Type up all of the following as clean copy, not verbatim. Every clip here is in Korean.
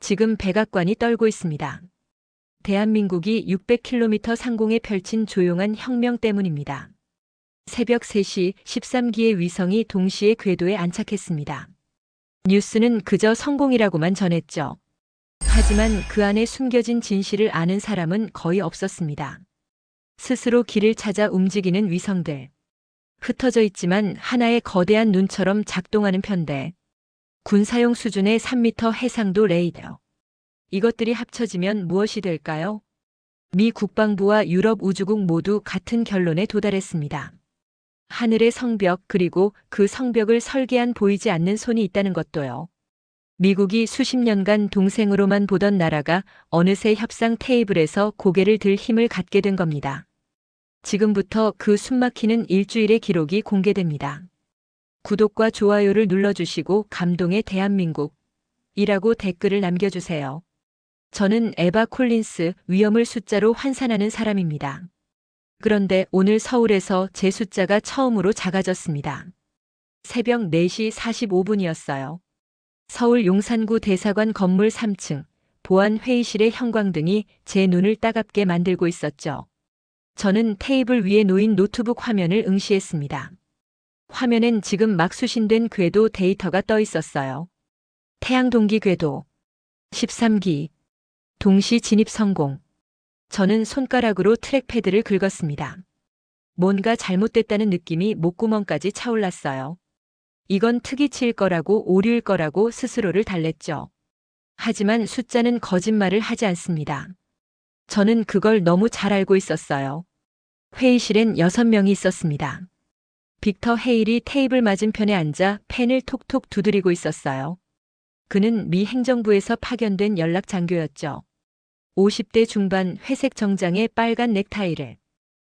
지금 백악관이 떨고 있습니다. 대한민국이 600km 상공에 펼친 조용한 혁명 때문입니다. 새벽 3시 13기의 위성이 동시에 궤도에 안착했습니다. 뉴스는 그저 성공이라고만 전했죠. 하지만 그 안에 숨겨진 진실을 아는 사람은 거의 없었습니다. 스스로 길을 찾아 움직이는 위성들. 흩어져 있지만 하나의 거대한 눈처럼 작동하는 편대. 군사용 수준의 3m 해상도 레이더. 이것들이 합쳐지면 무엇이 될까요? 미 국방부와 유럽 우주국 모두 같은 결론에 도달했습니다. 하늘의 성벽 그리고 그 성벽을 설계한 보이지 않는 손이 있다는 것도요. 미국이 수십 년간 동생으로만 보던 나라가 어느새 협상 테이블에서 고개를 들 힘을 갖게 된 겁니다. 지금부터 그 숨막히는 일주일의 기록이 공개됩니다. 구독과 좋아요를 눌러주시고 감동의 대한민국이라고 댓글을 남겨주세요. 저는 에바 콜린스, 위험을 숫자로 환산하는 사람입니다. 그런데 오늘 서울에서 제 숫자가 처음으로 작아졌습니다. 새벽 4시 45분이었어요. 서울 용산구 대사관 건물 3층, 보안 회의실의 형광등이 제 눈을 따갑게 만들고 있었죠. 저는 테이블 위에 놓인 노트북 화면을 응시했습니다. 화면엔 지금 막 수신된 궤도 데이터가 떠 있었어요. 태양동기 궤도 13기 동시 진입 성공. 저는 손가락으로 트랙패드를 긁었습니다. 뭔가 잘못됐다는 느낌이 목구멍까지 차올랐어요. 이건 특이치일 거라고 오류일 거라고 스스로를 달랬죠. 하지만 숫자는 거짓말을 하지 않습니다. 저는 그걸 너무 잘 알고 있었어요. 회의실엔 6명이 있었습니다. 빅터 헤일이 테이블 맞은편에 앉아 펜을 톡톡 두드리고 있었어요. 그는 미 행정부에서 파견된 연락 장교였죠. 50대 중반 회색 정장에 빨간 넥타이를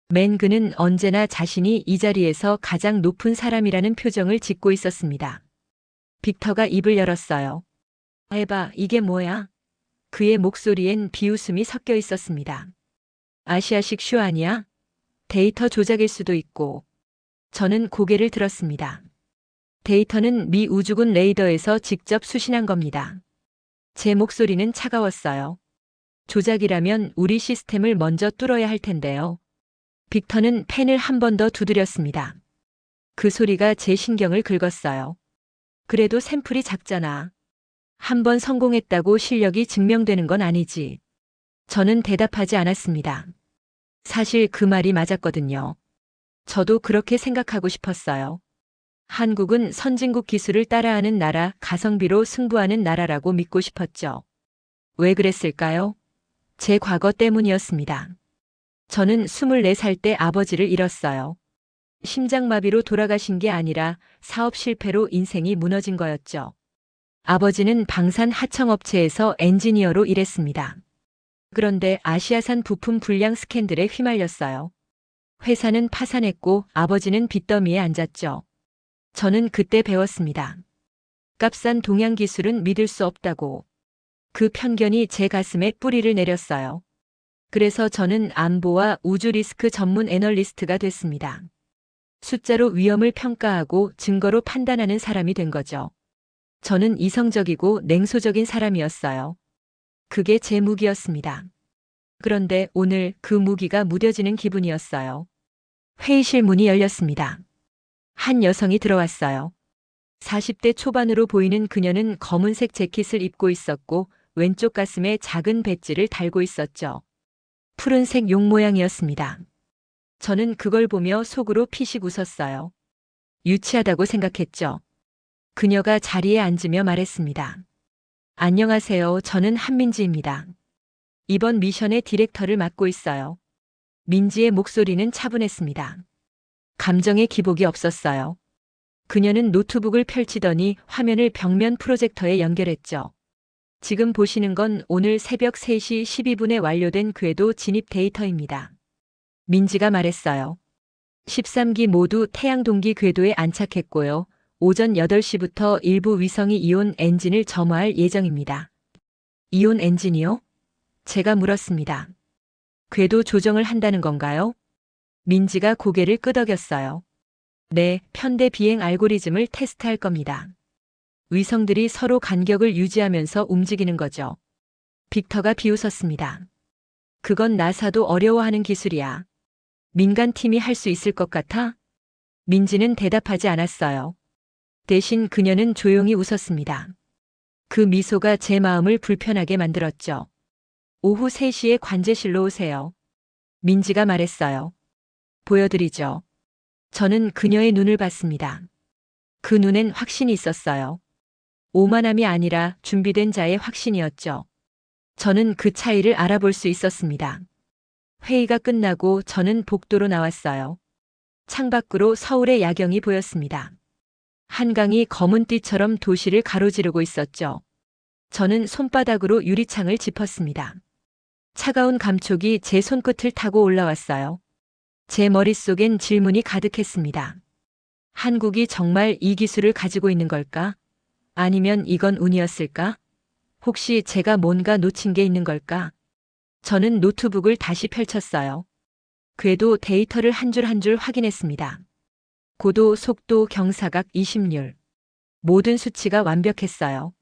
맨 그는 언제나 자신이 이 자리에서 가장 높은 사람이라는 표정을 짓고 있었습니다. 빅터가 입을 열었어요. 에바, 이게 뭐야? 그의 목소리엔 비웃음이 섞여 있었습니다. 아시아식 쇼 아니야? 데이터 조작일 수도 있고. 저는 고개를 들었습니다. 데이터는 미 우주군 레이더에서 직접 수신한 겁니다. 제 목소리는 차가웠어요. 조작이라면 우리 시스템을 먼저 뚫어야 할 텐데요. 빅터는 펜을 한 번 더 두드렸습니다. 그 소리가 제 신경을 긁었어요. 그래도 샘플이 작잖아. 한 번 성공했다고 실력이 증명되는 건 아니지. 저는 대답하지 않았습니다. 사실 그 말이 맞았거든요. 저도 그렇게 생각하고 싶었어요. 한국은 선진국 기술을 따라하는 나라, 가성비로 승부하는 나라라고 믿고 싶었죠. 왜 그랬을까요? 제 과거 때문이었습니다. 저는 24살 때 아버지를 잃었어요. 심장마비로 돌아가신 게 아니라 사업 실패로 인생이 무너진 거였죠. 아버지는 방산 하청업체에서 엔지니어로 일했습니다. 그런데 아시아산 부품 불량 스캔들에 휘말렸어요. 회사는 파산했고 아버지는 빚더미에 앉았죠. 저는 그때 배웠습니다. 값싼 동양 기술은 믿을 수 없다고. 그 편견이 제 가슴에 뿌리를 내렸어요. 그래서 저는 안보와 우주 리스크 전문 애널리스트가 됐습니다. 숫자로 위험을 평가하고 증거로 판단하는 사람이 된 거죠. 저는 이성적이고 냉소적인 사람이었어요. 그게 제 무기였습니다. 그런데 오늘 그 무기가 무뎌지는 기분이었어요. 회의실 문이 열렸습니다. 한 여성이 들어왔어요. 40대 초반으로 보이는 그녀는 검은색 재킷을 입고 있었고 왼쪽 가슴에 작은 배지를 달고 있었죠. 푸른색 용 모양이었습니다. 저는 그걸 보며 속으로 피식 웃었어요. 유치하다고 생각했죠. 그녀가 자리에 앉으며 말했습니다. 안녕하세요. 저는 한민지입니다. 이번 미션의 디렉터를 맡고 있어요. 민지의 목소리는 차분했습니다. 감정의 기복이 없었어요. 그녀는 노트북을 펼치더니 화면을 벽면 프로젝터에 연결했죠. 지금 보시는 건 오늘 새벽 3시 12분에 완료된 궤도 진입 데이터입니다. 민지가 말했어요. 13기 모두 태양동기 궤도에 안착했고요. 오전 8시부터 일부 위성이 이온 엔진을 점화할 예정입니다. 이온 엔진이요? 제가 물었습니다. 궤도 조정을 한다는 건가요? 민지가 고개를 끄덕였어요. 네, 편대 비행 알고리즘을 테스트할 겁니다. 위성들이 서로 간격을 유지하면서 움직이는 거죠. 빅터가 비웃었습니다. 그건 나사도 어려워하는 기술이야. 민간팀이 할 수 있을 것 같아? 민지는 대답하지 않았어요. 대신 그녀는 조용히 웃었습니다. 그 미소가 제 마음을 불편하게 만들었죠. 오후 3시에 관제실로 오세요. 민지가 말했어요. 보여드리죠. 저는 그녀의 눈을 봤습니다. 그 눈엔 확신이 있었어요. 오만함이 아니라 준비된 자의 확신이었죠. 저는 그 차이를 알아볼 수 있었습니다. 회의가 끝나고 저는 복도로 나왔어요. 창밖으로 서울의 야경이 보였습니다. 한강이 검은 띠처럼 도시를 가로지르고 있었죠. 저는 손바닥으로 유리창을 짚었습니다. 차가운 감촉이 제 손끝을 타고 올라왔어요. 제 머릿속엔 질문이 가득했습니다. 한국이 정말 이 기술을 가지고 있는 걸까? 아니면 이건 운이었을까? 혹시 제가 뭔가 놓친 게 있는 걸까? 저는 노트북을 다시 펼쳤어요. 궤도 데이터를 한 줄 한 줄 확인했습니다. 고도, 속도, 경사각, 이심률. 모든 수치가 완벽했어요.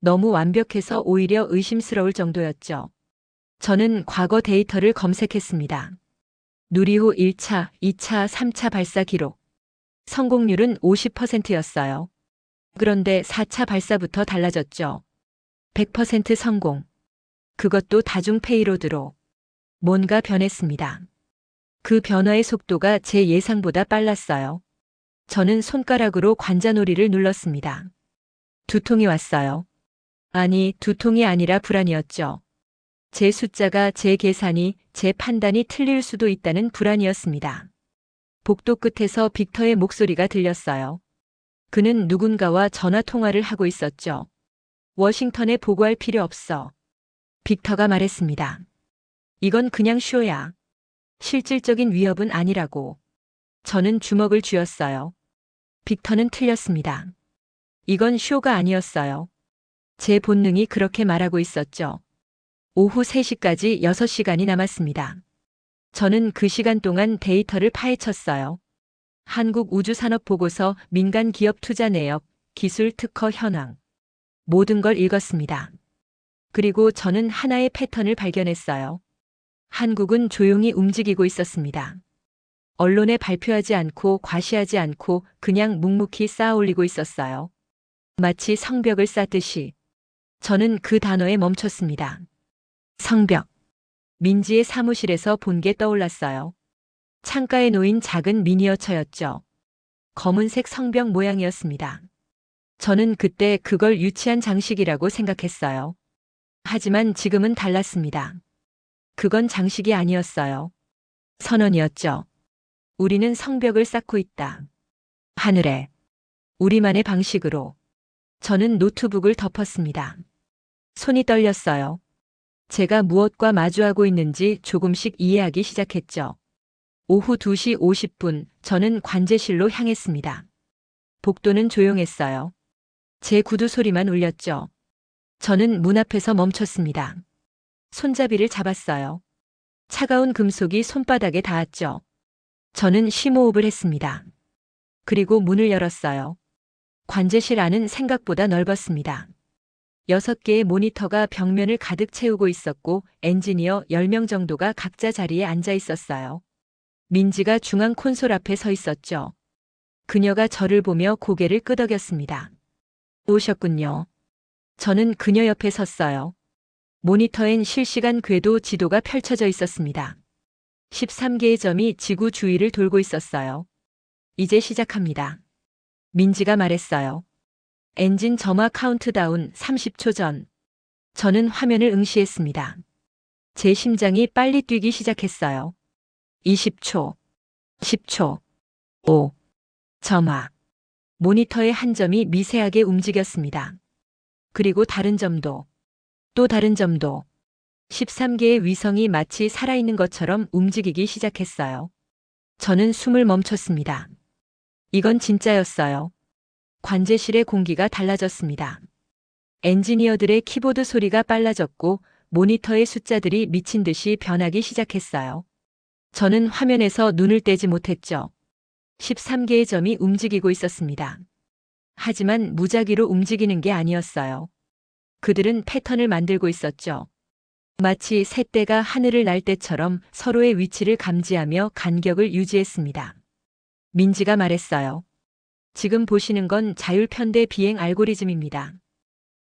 너무 완벽해서 오히려 의심스러울 정도였죠. 저는 과거 데이터를 검색했습니다. 누리호 1차, 2차, 3차 발사 기록. 성공률은 50%였어요. 그런데 4차 발사부터 달라졌죠. 100% 성공. 그것도 다중 페이로드로. 뭔가 변했습니다. 그 변화의 속도가 제 예상보다 빨랐어요. 저는 손가락으로 관자놀이를 눌렀습니다. 두통이 왔어요. 아니, 두통이 아니라 불안이었죠. 제 숫자가, 제 계산이, 제 판단이 틀릴 수도 있다는 불안이었습니다. 복도 끝에서 빅터의 목소리가 들렸어요. 그는 누군가와 전화 통화를 하고 있었죠. 워싱턴에 보고할 필요 없어. 빅터가 말했습니다. 이건 그냥 쇼야. 실질적인 위협은 아니라고. 저는 주먹을 쥐었어요. 빅터는 틀렸습니다. 이건 쇼가 아니었어요. 제 본능이 그렇게 말하고 있었죠. 오후 3시까지 6시간이 남았습니다. 저는 그 시간 동안 데이터를 파헤쳤어요. 한국우주산업보고서, 민간기업 투자 내역, 기술 특허 현황. 모든 걸 읽었습니다. 그리고 저는 하나의 패턴을 발견했어요. 한국은 조용히 움직이고 있었습니다. 언론에 발표하지 않고 과시하지 않고 그냥 묵묵히 쌓아 올리고 있었어요. 마치 성벽을 쌓듯이. 저는 그 단어에 멈췄습니다. 성벽. 민지의 사무실에서 본 게 떠올랐어요. 창가에 놓인 작은 미니어처였죠. 검은색 성벽 모양이었습니다. 저는 그때 그걸 유치한 장식이라고 생각했어요. 하지만 지금은 달랐습니다. 그건 장식이 아니었어요. 선언이었죠. 우리는 성벽을 쌓고 있다. 하늘에. 우리만의 방식으로. 저는 노트북을 덮었습니다. 손이 떨렸어요. 제가 무엇과 마주하고 있는지 조금씩 이해하기 시작했죠. 오후 2시 50분, 저는 관제실로 향했습니다. 복도는 조용했어요. 제 구두 소리만 울렸죠. 저는 문 앞에서 멈췄습니다. 손잡이를 잡았어요. 차가운 금속이 손바닥에 닿았죠. 저는 심호흡을 했습니다. 그리고 문을 열었어요. 관제실 안은 생각보다 넓었습니다. 6개의 모니터가 벽면을 가득 채우고 있었고 엔지니어 10명 정도가 각자 자리에 앉아 있었어요. 민지가 중앙 콘솔 앞에 서 있었죠. 그녀가 저를 보며 고개를 끄덕였습니다. 오셨군요. 저는 그녀 옆에 섰어요. 모니터엔 실시간 궤도 지도가 펼쳐져 있었습니다. 13개의 점이 지구 주위를 돌고 있었어요. 이제 시작합니다. 민지가 말했어요. 엔진 점화 카운트다운 30초 전. 저는 화면을 응시했습니다. 제 심장이 빨리 뛰기 시작했어요. 20초, 10초, 5. 점화. 모니터의 한 점이 미세하게 움직였습니다. 그리고 다른 점도, 또 다른 점도. 13개의 위성이 마치 살아있는 것처럼 움직이기 시작했어요. 저는 숨을 멈췄습니다. 이건 진짜였어요. 관제실의 공기가 달라졌습니다. 엔지니어들의 키보드 소리가 빨라졌고 모니터의 숫자들이 미친 듯이 변하기 시작했어요. 저는 화면에서 눈을 떼지 못했죠. 13개의 점이 움직이고 있었습니다. 하지만 무작위로 움직이는 게 아니었어요. 그들은 패턴을 만들고 있었죠. 마치 새떼가 하늘을 날 때처럼 서로의 위치를 감지하며 간격을 유지했습니다. 민지가 말했어요. 지금 보시는 건 자율편대 비행 알고리즘입니다.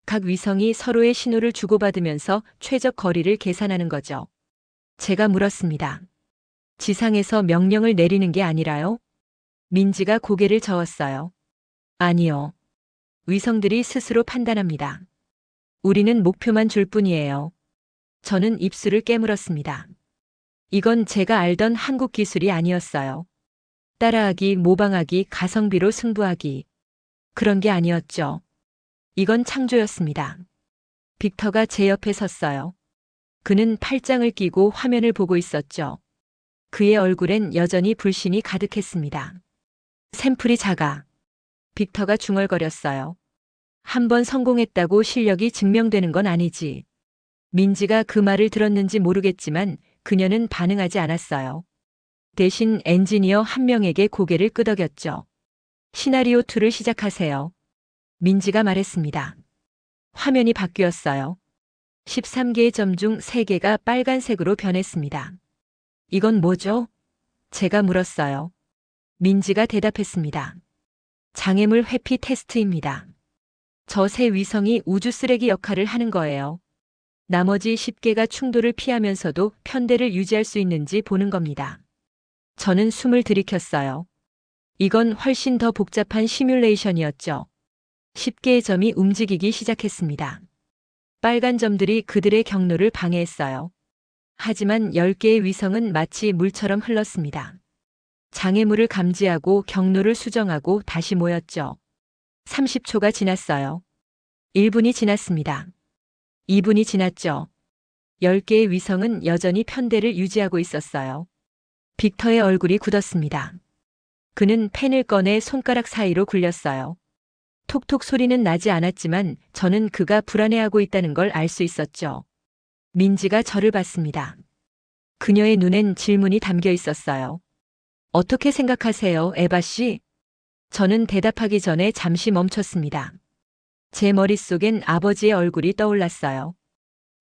각 위성이 서로의 신호를 주고받으면서 최적 거리를 계산하는 거죠. 제가 물었습니다. 지상에서 명령을 내리는 게 아니라요? 민지가 고개를 저었어요. 아니요. 위성들이 스스로 판단합니다. 우리는 목표만 줄 뿐이에요. 저는 입술을 깨물었습니다. 이건 제가 알던 한국 기술이 아니었어요. 따라하기, 모방하기, 가성비로 승부하기. 그런 게 아니었죠. 이건 창조였습니다. 빅터가 제 옆에 섰어요. 그는 팔짱을 끼고 화면을 보고 있었죠. 그의 얼굴엔 여전히 불신이 가득했습니다. 샘플이 작아. 빅터가 중얼거렸어요. 한 번 성공했다고 실력이 증명되는 건 아니지. 민지가 그 말을 들었는지 모르겠지만 그녀는 반응하지 않았어요. 대신 엔지니어 한 명에게 고개를 끄덕였죠. 시나리오 2를 시작하세요. 민지가 말했습니다. 화면이 바뀌었어요. 13개의 점 중 3개가 빨간색으로 변했습니다. 이건 뭐죠? 제가 물었어요. 민지가 대답했습니다. 장애물 회피 테스트입니다. 저 새 위성이 우주 쓰레기 역할을 하는 거예요. 나머지 10개가 충돌을 피하면서도 편대를 유지할 수 있는지 보는 겁니다. 저는 숨을 들이켰어요. 이건 훨씬 더 복잡한 시뮬레이션이었죠. 10개의 점이 움직이기 시작했습니다. 빨간 점들이 그들의 경로를 방해했어요. 하지만 10개의 위성은 마치 물처럼 흘렀습니다. 장애물을 감지하고 경로를 수정하고 다시 모였죠. 30초가 지났어요. 1분이 지났습니다. 2분이 지났죠. 10개의 위성은 여전히 편대를 유지하고 있었어요. 빅터의 얼굴이 굳었습니다. 그는 펜을 꺼내 손가락 사이로 굴렸어요. 톡톡 소리는 나지 않았지만 저는 그가 불안해하고 있다는 걸 알 수 있었죠. 민지가 저를 봤습니다. 그녀의 눈엔 질문이 담겨 있었어요. 어떻게 생각하세요, 에바 씨? 저는 대답하기 전에 잠시 멈췄습니다. 제 머릿속엔 아버지의 얼굴이 떠올랐어요.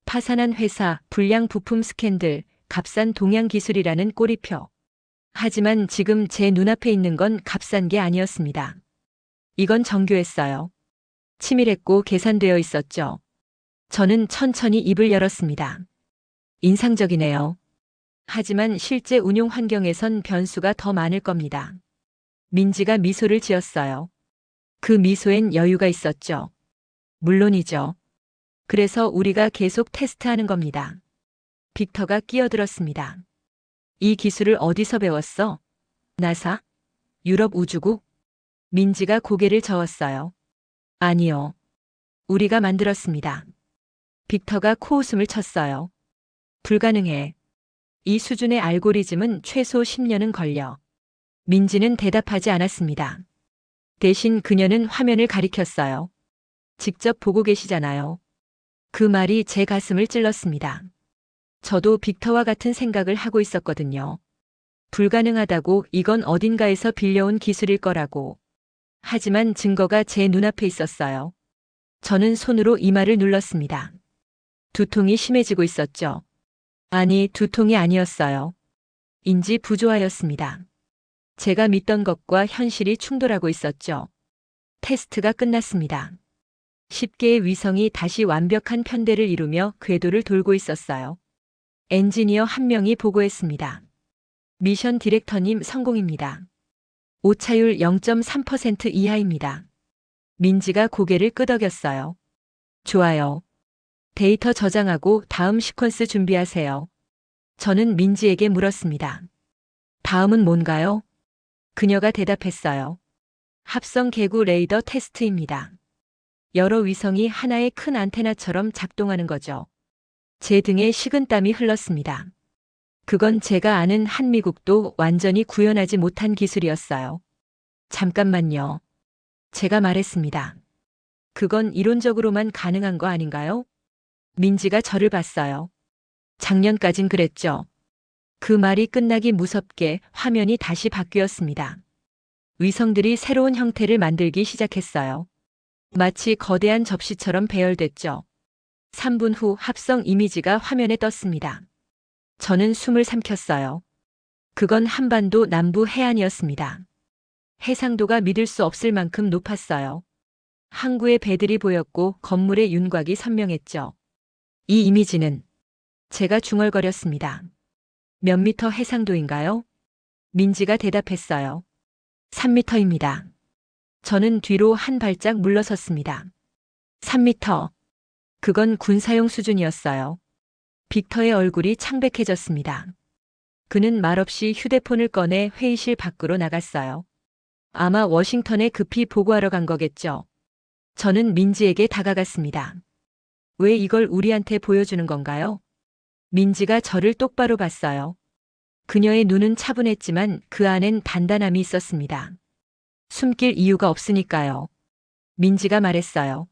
파산한 회사, 불량 부품 스캔들, 값싼 동양 기술이라는 꼬리표. 하지만 지금 제 눈앞에 있는 건 값싼 게 아니었습니다. 이건 정교했어요. 치밀했고 계산되어 있었죠. 저는 천천히 입을 열었습니다. 인상적이네요. 하지만 실제 운용 환경에선 변수가 더 많을 겁니다. 민지가 미소를 지었어요. 그 미소엔 여유가 있었죠. 물론이죠. 그래서 우리가 계속 테스트하는 겁니다. 빅터가 끼어들었습니다. 이 기술을 어디서 배웠어? 나사? 유럽 우주국? 민지가 고개를 저었어요. 아니요. 우리가 만들었습니다. 빅터가 코웃음을 쳤어요. 불가능해. 이 수준의 알고리즘은 최소 10년은 걸려. 민지는 대답하지 않았습니다. 대신 그녀는 화면을 가리켰어요. 직접 보고 계시잖아요. 그 말이 제 가슴을 찔렀습니다. 저도 빅터와 같은 생각을 하고 있었거든요. 불가능하다고, 이건 어딘가에서 빌려온 기술일 거라고. 하지만 증거가 제 눈앞에 있었어요. 저는 손으로 이마를 눌렀습니다. 두통이 심해지고 있었죠. 아니, 두통이 아니었어요. 인지 부조화였습니다. 제가 믿던 것과 현실이 충돌하고 있었죠. 테스트가 끝났습니다. 10개의 위성이 다시 완벽한 편대를 이루며 궤도를 돌고 있었어요. 엔지니어 한 명이 보고했습니다. 미션 디렉터님 성공입니다. 오차율 0.3% 이하입니다. 민지가 고개를 끄덕였어요. 좋아요. 데이터 저장하고 다음 시퀀스 준비하세요. 저는 민지에게 물었습니다. 다음은 뭔가요? 그녀가 대답했어요. 합성 개구 레이더 테스트입니다. 여러 위성이 하나의 큰 안테나처럼 작동하는 거죠. 제 등에 식은땀이 흘렀습니다. 그건 제가 아는 한미국도 완전히 구현하지 못한 기술이었어요. 잠깐만요. 제가 말했습니다. 그건 이론적으로만 가능한 거 아닌가요? 민지가 저를 봤어요. 작년까진 그랬죠. 그 말이 끝나기 무섭게 화면이 다시 바뀌었습니다. 위성들이 새로운 형태를 만들기 시작했어요. 마치 거대한 접시처럼 배열됐죠. 3분 후 합성 이미지가 화면에 떴습니다. 저는 숨을 삼켰어요. 그건 한반도 남부 해안이었습니다. 해상도가 믿을 수 없을 만큼 높았어요. 항구의 배들이 보였고 건물의 윤곽이 선명했죠. 이 이미지는 제가 중얼거렸습니다. 몇 미터 해상도인가요? 민지가 대답했어요. 3미터입니다. 저는 뒤로 한 발짝 물러섰습니다. 3미터. 그건 군사용 수준이었어요. 빅터의 얼굴이 창백해졌습니다. 그는 말없이 휴대폰을 꺼내 회의실 밖으로 나갔어요. 아마 워싱턴에 급히 보고하러 간 거겠죠. 저는 민지에게 다가갔습니다. 왜 이걸 우리한테 보여주는 건가요? 민지가 저를 똑바로 봤어요. 그녀의 눈은 차분했지만 그 안엔 단단함이 있었습니다. 숨길 이유가 없으니까요. 민지가 말했어요.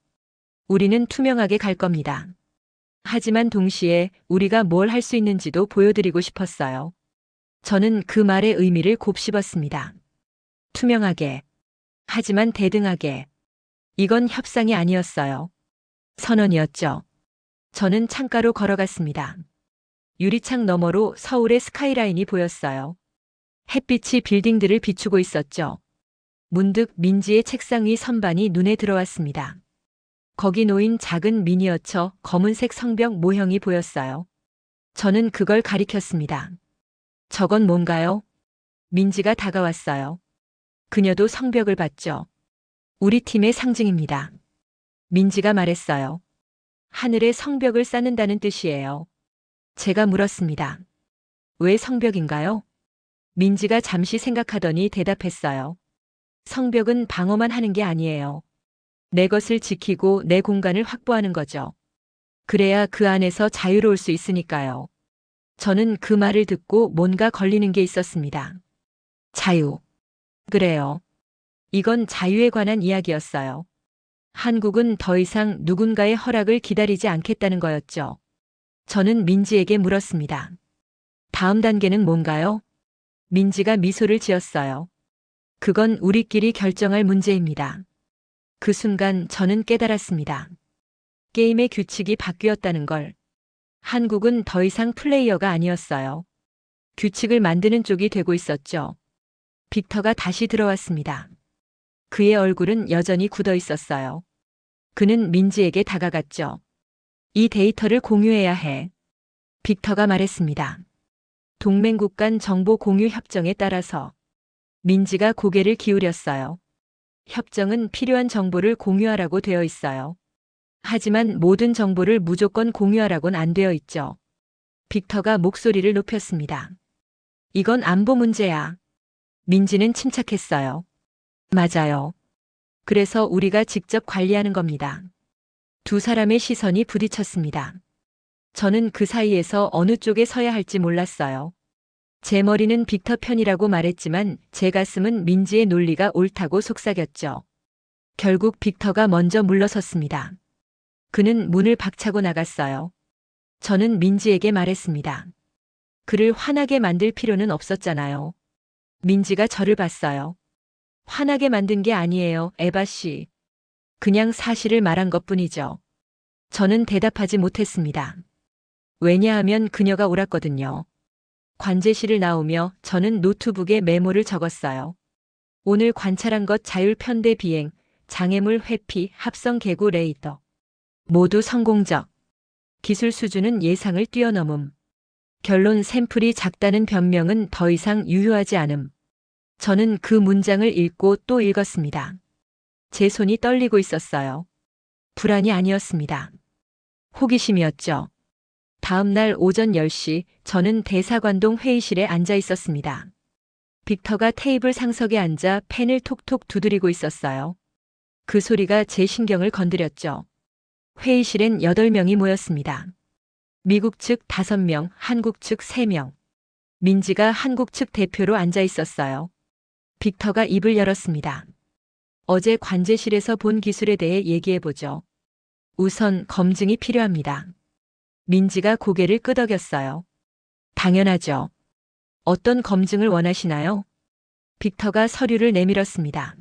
우리는 투명하게 갈 겁니다. 하지만 동시에 우리가 뭘 할 수 있는지도 보여드리고 싶었어요. 저는 그 말의 의미를 곱씹었습니다. 투명하게. 하지만 대등하게. 이건 협상이 아니었어요. 선언이었죠. 저는 창가로 걸어갔습니다. 유리창 너머로 서울의 스카이라인이 보였어요. 햇빛이 빌딩들을 비추고 있었죠. 문득 민지의 책상 위 선반이 눈에 들어왔습니다. 거기 놓인 작은 미니어처 검은색 성벽 모형이 보였어요. 저는 그걸 가리켰습니다. 저건 뭔가요? 민지가 다가왔어요. 그녀도 성벽을 봤죠. 우리 팀의 상징입니다. 민지가 말했어요. 하늘에 성벽을 쌓는다는 뜻이에요. 제가 물었습니다. 왜 성벽인가요? 민지가 잠시 생각하더니 대답했어요. 성벽은 방어만 하는 게 아니에요. 내 것을 지키고 내 공간을 확보하는 거죠. 그래야 그 안에서 자유로울 수 있으니까요. 저는 그 말을 듣고 뭔가 걸리는 게 있었습니다. 자유. 그래요. 이건 자유에 관한 이야기였어요. 한국은 더 이상 누군가의 허락을 기다리지 않겠다는 거였죠. 저는 민지에게 물었습니다. 다음 단계는 뭔가요? 민지가 미소를 지었어요. 그건 우리끼리 결정할 문제입니다. 그 순간 저는 깨달았습니다. 게임의 규칙이 바뀌었다는 걸. 한국은 더 이상 플레이어가 아니었어요. 규칙을 만드는 쪽이 되고 있었죠. 빅터가 다시 들어왔습니다. 그의 얼굴은 여전히 굳어 있었어요. 그는 민지에게 다가갔죠. 이 데이터를 공유해야 해. 빅터가 말했습니다. 동맹국 간 정보 공유 협정에 따라서. 민지가 고개를 기울였어요. 협정은 필요한 정보를 공유하라고 되어 있어요. 하지만 모든 정보를 무조건 공유하라고는 안 되어 있죠. 빅터가 목소리를 높였습니다. 이건 안보 문제야. 민지는 침착했어요. 맞아요. 그래서 우리가 직접 관리하는 겁니다. 두 사람의 시선이 부딪혔습니다. 저는 그 사이에서 어느 쪽에 서야 할지 몰랐어요. 제 머리는 빅터 편이라고 말했지만 제 가슴은 민지의 논리가 옳다고 속삭였죠. 결국 빅터가 먼저 물러섰습니다. 그는 문을 박차고 나갔어요. 저는 민지에게 말했습니다. 그를 화나게 만들 필요는 없었잖아요. 민지가 저를 봤어요. 화나게 만든 게 아니에요, 에바 씨. 그냥 사실을 말한 것뿐이죠. 저는 대답하지 못했습니다. 왜냐하면 그녀가 옳았거든요. 관제실을 나오며 저는 노트북에 메모를 적었어요. 오늘 관찰한 것 자율 편대 비행, 장애물 회피, 합성 개구 레이더. 모두 성공적. 기술 수준은 예상을 뛰어넘음. 결론 샘플이 작다는 변명은 더 이상 유효하지 않음. 저는 그 문장을 읽고 또 읽었습니다. 제 손이 떨리고 있었어요. 불안이 아니었습니다. 호기심이었죠. 다음 날 오전 10시 저는 대사관동 회의실에 앉아 있었습니다. 빅터가 테이블 상석에 앉아 펜을 톡톡 두드리고 있었어요. 그 소리가 제 신경을 건드렸죠. 회의실엔 8명이 모였습니다. 미국 측 5명, 한국 측 3명. 민지가 한국 측 대표로 앉아 있었어요. 빅터가 입을 열었습니다. 어제 관제실에서 본 기술에 대해 얘기해보죠. 우선 검증이 필요합니다. 민지가 고개를 끄덕였어요. 당연하죠. 어떤 검증을 원하시나요? 빅터가 서류를 내밀었습니다.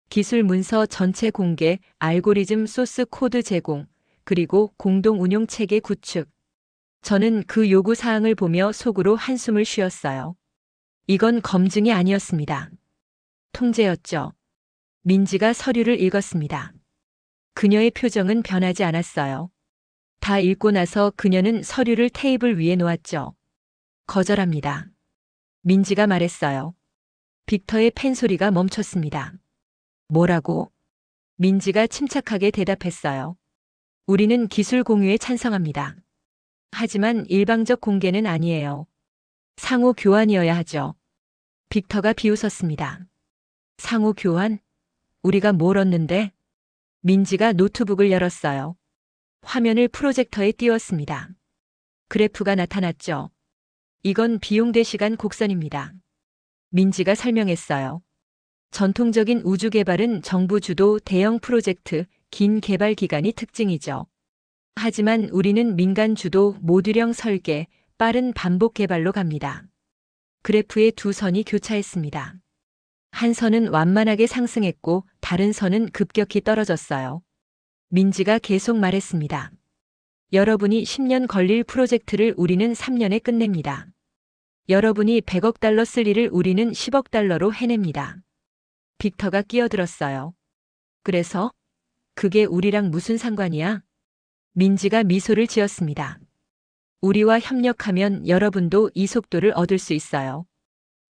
기술 문서 전체 공개, 알고리즘 소스 코드 제공, 그리고 공동 운용 체계 구축. 저는 그 요구 사항을 보며 속으로 한숨을 쉬었어요. 이건 검증이 아니었습니다. 통제였죠. 민지가 서류를 읽었습니다. 그녀의 표정은 변하지 않았어요. 다 읽고 나서 그녀는 서류를 테이블 위에 놓았죠. 거절합니다. 민지가 말했어요. 빅터의 펜소리가 멈췄습니다. 뭐라고? 민지가 침착하게 대답했어요. 우리는 기술 공유에 찬성합니다. 하지만 일방적 공개는 아니에요. 상호 교환이어야 하죠. 빅터가 비웃었습니다. 상호 교환? 우리가 뭘 얻는데? 민지가 노트북을 열었어요. 화면을 프로젝터에 띄웠습니다. 그래프가 나타났죠. 이건 비용 대 시간 곡선입니다. 민지가 설명했어요. 전통적인 우주 개발은 정부 주도 대형 프로젝트, 긴 개발 기간이 특징이죠. 하지만 우리는 민간 주도 모듈형 설계, 빠른 반복 개발로 갑니다. 그래프의 두 선이 교차했습니다. 한 선은 완만하게 상승했고 다른 선은 급격히 떨어졌어요. 민지가 계속 말했습니다. 여러분이 10년 걸릴 프로젝트를 우리는 3년에 끝냅니다. 여러분이 100억 달러 쓸 일을 우리는 10억 달러로 해냅니다. 빅터가 끼어들었어요. 그래서? 그게 우리랑 무슨 상관이야? 민지가 미소를 지었습니다. 우리와 협력하면 여러분도 이 속도를 얻을 수 있어요.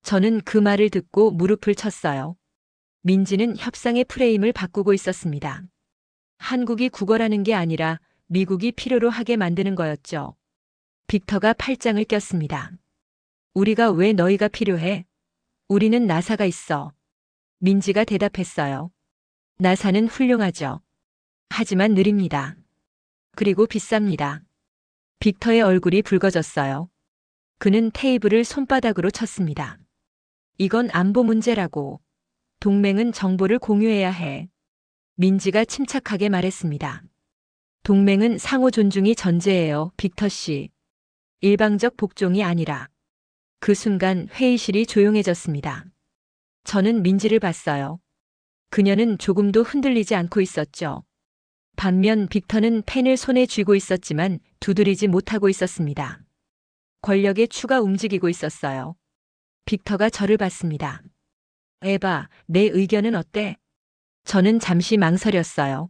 저는 그 말을 듣고 무릎을 쳤어요. 민지는 협상의 프레임을 바꾸고 있었습니다. 한국이 구걸하는 게 아니라 미국이 필요로 하게 만드는 거였죠. 빅터가 팔짱을 꼈습니다. 우리가 왜 너희가 필요해? 우리는 나사가 있어. 민지가 대답했어요. 나사는 훌륭하죠. 하지만 느립니다. 그리고 비쌉니다. 빅터의 얼굴이 붉어졌어요. 그는 테이블을 손바닥으로 쳤습니다. 이건 안보 문제라고. 동맹은 정보를 공유해야 해. 민지가 침착하게 말했습니다. 동맹은 상호 존중이 전제예요, 빅터 씨. 일방적 복종이 아니라. 그 순간 회의실이 조용해졌습니다. 저는 민지를 봤어요. 그녀는 조금도 흔들리지 않고 있었죠. 반면 빅터는 펜을 손에 쥐고 있었지만 두드리지 못하고 있었습니다. 권력의 추가 움직이고 있었어요. 빅터가 저를 봤습니다. 에바, 내 의견은 어때? 저는 잠시 망설였어요.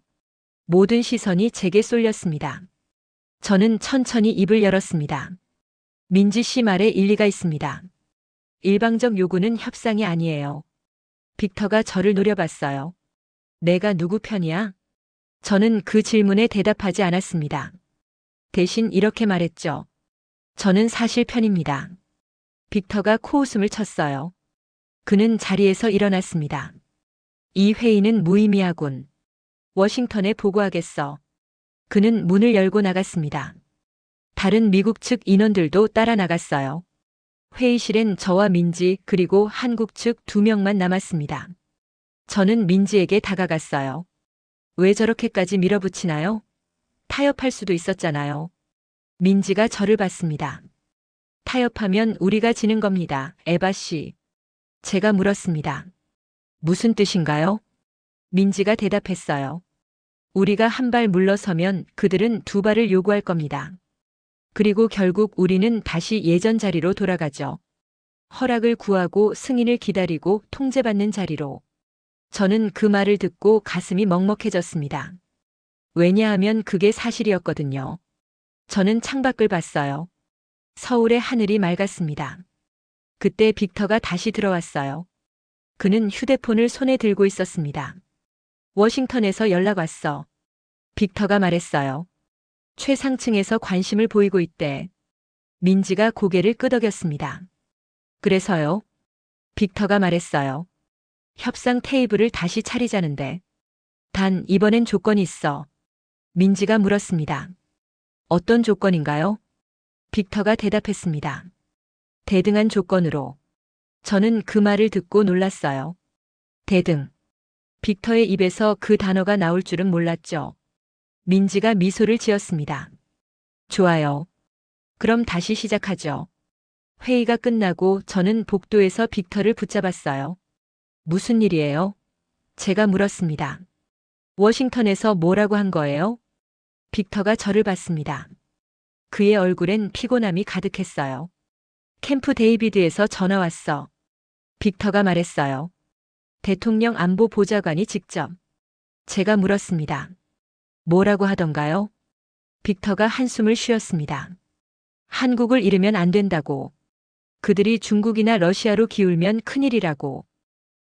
모든 시선이 제게 쏠렸습니다. 저는 천천히 입을 열었습니다. 민지 씨 말에 일리가 있습니다. 일방적 요구는 협상이 아니에요. 빅터가 저를 노려봤어요. 내가 누구 편이야? 저는 그 질문에 대답하지 않았습니다. 대신 이렇게 말했죠. 저는 사실 편입니다. 빅터가 코웃음을 쳤어요. 그는 자리에서 일어났습니다. 이 회의는 무의미하군. 워싱턴에 보고하겠어. 그는 문을 열고 나갔습니다. 다른 미국 측 인원들도 따라 나갔어요. 회의실엔 저와 민지 그리고 한국 측 2명만 남았습니다. 저는 민지에게 다가갔어요. 왜 저렇게까지 밀어붙이나요? 타협할 수도 있었잖아요. 민지가 저를 봤습니다. 타협하면 우리가 지는 겁니다, 에바 씨. 제가 물었습니다. 무슨 뜻인가요? 민지가 대답했어요. 우리가 한 발 물러서면 그들은 두 발을 요구할 겁니다. 그리고 결국 우리는 다시 예전 자리로 돌아가죠. 허락을 구하고 승인을 기다리고 통제받는 자리로. 저는 그 말을 듣고 가슴이 먹먹해졌습니다. 왜냐하면 그게 사실이었거든요. 저는 창밖을 봤어요. 서울의 하늘이 맑았습니다. 그때 빅터가 다시 들어왔어요. 그는 휴대폰을 손에 들고 있었습니다. 워싱턴에서 연락 왔어. 빅터가 말했어요. 최상층에서 관심을 보이고 있대. 민지가 고개를 끄덕였습니다. 그래서요? 빅터가 말했어요. 협상 테이블을 다시 차리자는데. 단 이번엔 조건이 있어. 민지가 물었습니다. 어떤 조건인가요? 빅터가 대답했습니다. 대등한 조건으로. 저는 그 말을 듣고 놀랐어요. 대등. 빅터의 입에서 그 단어가 나올 줄은 몰랐죠. 민지가 미소를 지었습니다. 좋아요. 그럼 다시 시작하죠. 회의가 끝나고 저는 복도에서 빅터를 붙잡았어요. 무슨 일이에요? 제가 물었습니다. 워싱턴에서 뭐라고 한 거예요? 빅터가 저를 봤습니다. 그의 얼굴엔 피곤함이 가득했어요. 캠프 데이비드에서 전화 왔어. 빅터가 말했어요. 대통령 안보 보좌관이 직접. 제가 물었습니다. 뭐라고 하던가요? 빅터가 한숨을 쉬었습니다. 한국을 잃으면 안 된다고. 그들이 중국이나 러시아로 기울면 큰일이라고.